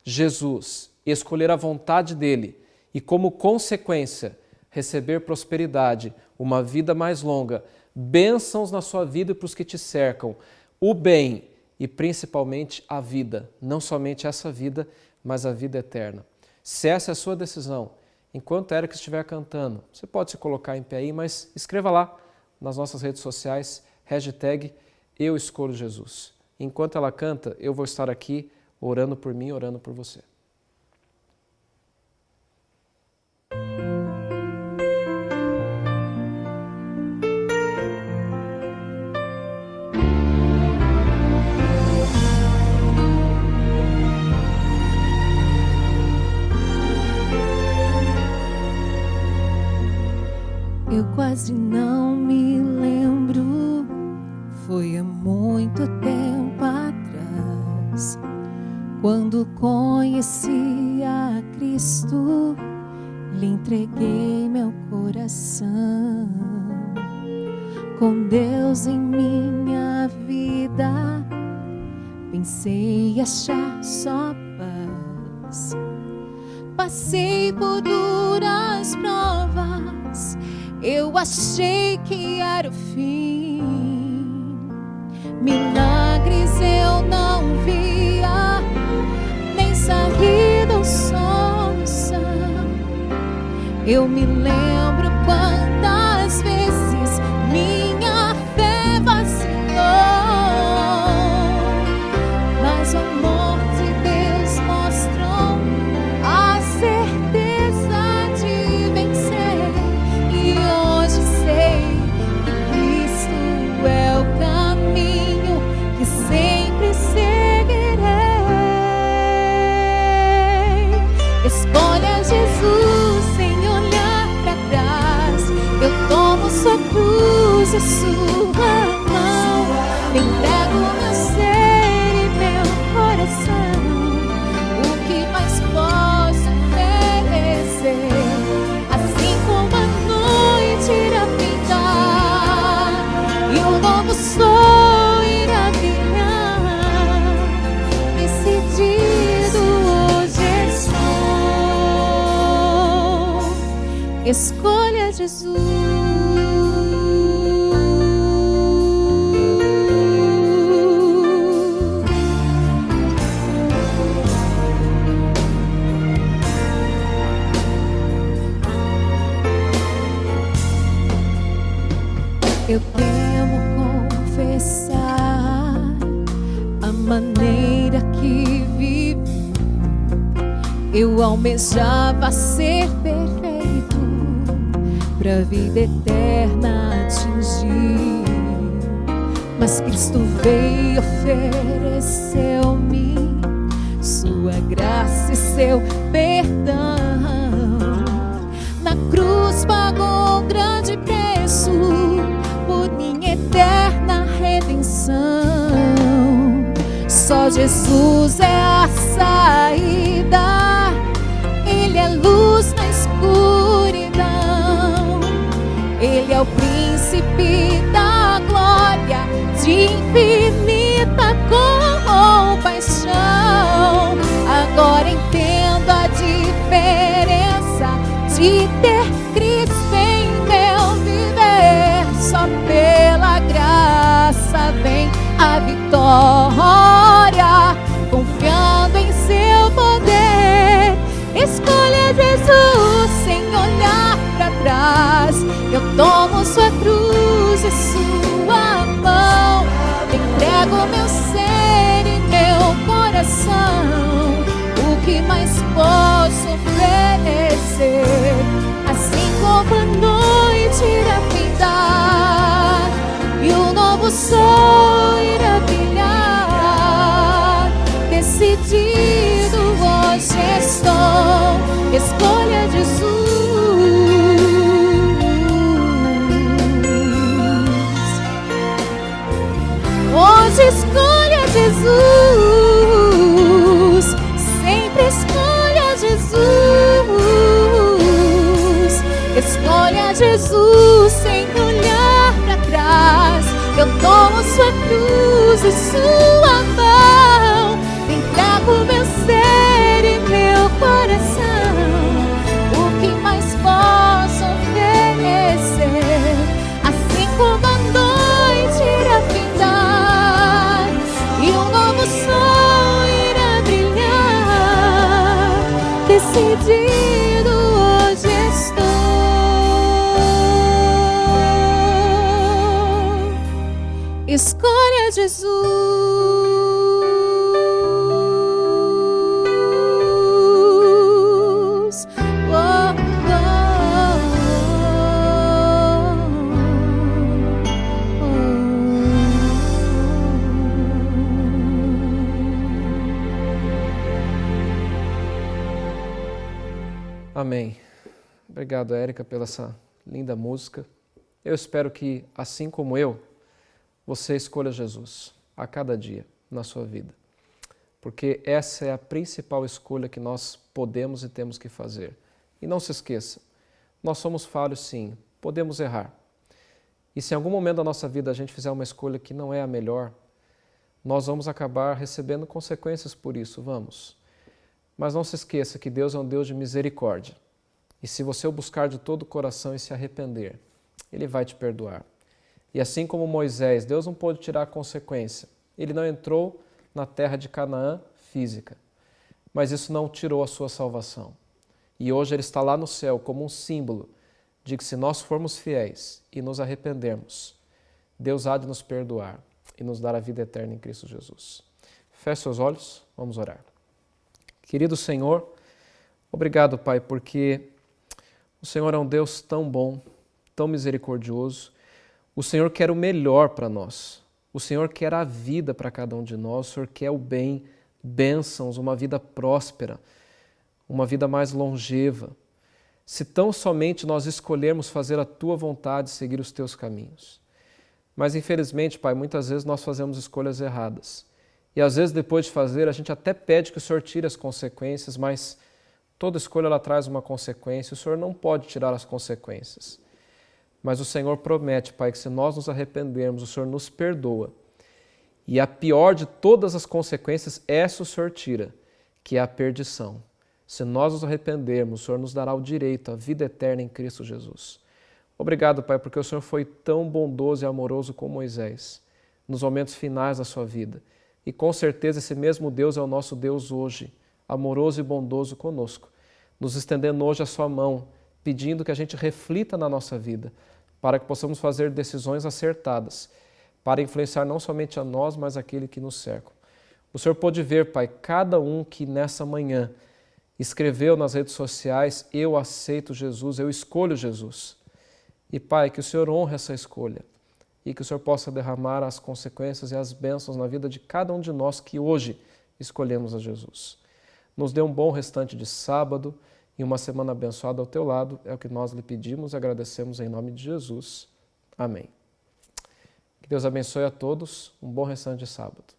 Jesus, escolher a vontade dele e, como consequência, receber prosperidade, uma vida mais longa, bênçãos na sua vida e para os que te cercam, o bem e principalmente a vida, não somente essa vida, mas a vida eterna. Se essa é a sua decisão, enquanto Érica estiver cantando, você pode se colocar em pé aí, mas escreva lá nas nossas redes sociais, hashtag Eu Escolho Jesus. Enquanto ela canta, eu vou estar aqui orando por mim, orando por você. Eu quase não me lembro, foi há muito tempo atrás, quando conheci a Cristo, lhe entreguei meu coração. Com Deus em minha vida, pensei achar só paz. Passei por duras provas, eu achei que era o fim. Milagres eu não via, nem saída ou solução. Eu me lembro quantas vezes minha fé vacilou, mas o amor de Deus mostrou a certeza de vencer. E hoje sei que Cristo é o caminho que sempre seguirei. Escolha Jesus sem olhar para trás. Eu tomo sua cruz e sua mão. Lhe entrego meu ser e meu coração. O que mais posso oferecer? Assim como a noite irá pintar e o novo sol irá brilhar, decidido hoje estou. Escolha Jesus. Eu temo confessar a maneira que vivi. Eu almejava ser perfeito pra vida eterna atingir, mas Cristo veio, ofereceu-me sua graça e seu perdão. Na cruz pagou um grande preço por minha eterna redenção. Só Jesus é a saída, Ele é luz na escuridão. Ele é o príncipe da glória, de infinita compaixão. Agora entendo a diferença de ter Cristo em meu viver. Só pela graça vem a vitória, confiando em seu poder. Escolha Jesus sem olhar para trás. Eu tomo sua cruz e sua mão. Entrego meu ser e meu coração. O que mais posso oferecer? Assim como a noite irá pintar e o novo sol irá brilhar, decidido hoje estou. Escolha Jesus. Hoje escolha Jesus. Sempre escolha Jesus. Escolha Jesus sem olhar para trás. Eu tomo sua cruz e sua mão. Entrego decidido hoje estou. Escolha Jesus. Amém. Obrigado, Érica, pela essa linda música. Eu espero que, assim como eu, você escolha Jesus a cada dia na sua vida. Porque essa é a principal escolha que nós podemos e temos que fazer. E não se esqueça, nós somos falhos sim, podemos errar. E se em algum momento da nossa vida a gente fizer uma escolha que não é a melhor, nós vamos acabar recebendo consequências por isso, vamos. Mas não se esqueça que Deus é um Deus de misericórdia. E se você o buscar de todo o coração e se arrepender, Ele vai te perdoar. E assim como Moisés, Deus não pôde tirar a consequência. Ele não entrou na terra de Canaã física, mas isso não tirou a sua salvação. E hoje Ele está lá no céu como um símbolo de que se nós formos fiéis e nos arrependermos, Deus há de nos perdoar e nos dar a vida eterna em Cristo Jesus. Feche seus olhos, vamos orar. Querido Senhor, obrigado, Pai, porque o Senhor é um Deus tão bom, tão misericordioso. O Senhor quer o melhor para nós. O Senhor quer a vida para cada um de nós. O Senhor quer o bem, bênçãos, uma vida próspera, uma vida mais longeva. Se tão somente nós escolhermos fazer a Tua vontade e seguir os Teus caminhos. Mas, infelizmente, Pai, muitas vezes nós fazemos escolhas erradas. E às vezes, depois de fazer, a gente até pede que o Senhor tire as consequências, mas toda escolha ela traz uma consequência, o Senhor não pode tirar as consequências. Mas o Senhor promete, Pai, que se nós nos arrependermos, o Senhor nos perdoa. E a pior de todas as consequências, essa o Senhor tira, que é a perdição. Se nós nos arrependermos, o Senhor nos dará o direito à vida eterna em Cristo Jesus. Obrigado, Pai, porque o Senhor foi tão bondoso e amoroso com Moisés, nos momentos finais da sua vida. E com certeza esse mesmo Deus é o nosso Deus hoje, amoroso e bondoso conosco, nos estendendo hoje a sua mão, pedindo que a gente reflita na nossa vida, para que possamos fazer decisões acertadas, para influenciar não somente a nós, mas aquele que nos cerca. O Senhor pôde ver, Pai, cada um que nessa manhã escreveu nas redes sociais, eu aceito Jesus, eu escolho Jesus. E Pai, que o Senhor honre essa escolha e que o Senhor possa derramar as consequências e as bênçãos na vida de cada um de nós que hoje escolhemos a Jesus. Nos dê um bom restante de sábado e uma semana abençoada ao Teu lado, é o que nós lhe pedimos e agradecemos em nome de Jesus. Amém. Que Deus abençoe a todos, um bom restante de sábado.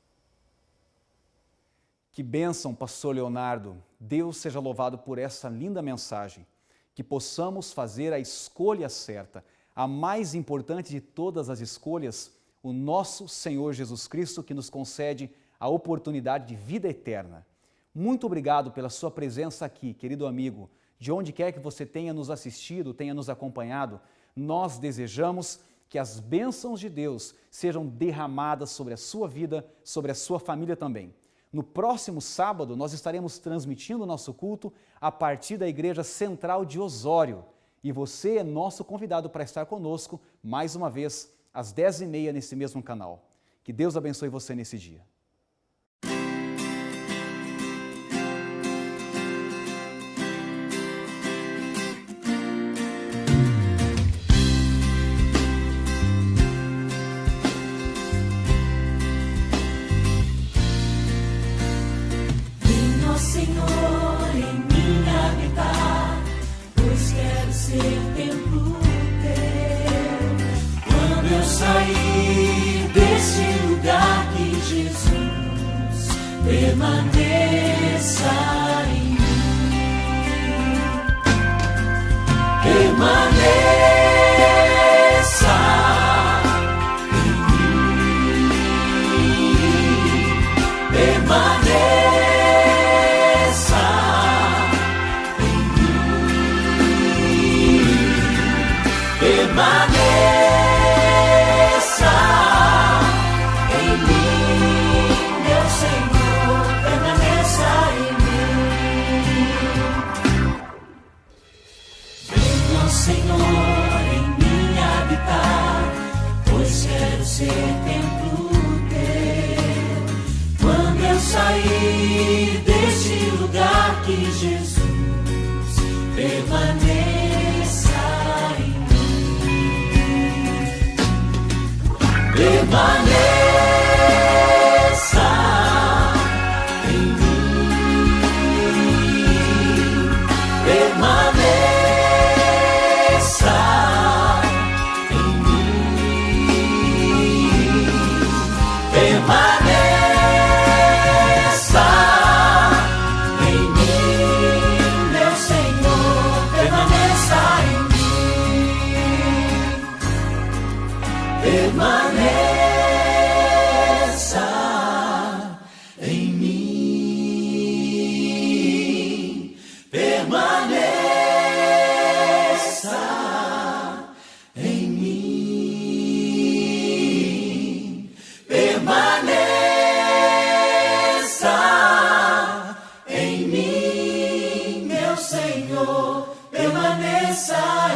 Que bênção, pastor Leonardo. Deus seja louvado por essa linda mensagem. Que possamos fazer a escolha certa, a mais importante de todas as escolhas, o nosso Senhor Jesus Cristo, que nos concede a oportunidade de vida eterna. Muito obrigado pela sua presença aqui, querido amigo. De onde quer que você tenha nos assistido, tenha nos acompanhado, nós desejamos que as bênçãos de Deus sejam derramadas sobre a sua vida, sobre a sua família também. No próximo sábado, nós estaremos transmitindo o nosso culto a partir da Igreja Central de Osório. E você é nosso convidado para estar conosco, mais uma vez, às 10h30 nesse mesmo canal. Que Deus abençoe você nesse dia. Senhor, em mim habitar, pois quero ser templo Teu. Quando eu sair deste lugar, que Jesus permaneça em mim. Permaneça em mim. Permaneça. Permaneça em mim, meu Senhor, permaneça em mim. sair deste lugar, que Jesus permaneça em mim. Permaneça em mim. Permaneça em mim. Permaneça em mim, meu Senhor. Permaneça em mim. Permaneça em mim. Permaneça em mim. Permaneça em mim, meu Senhor. Permaneça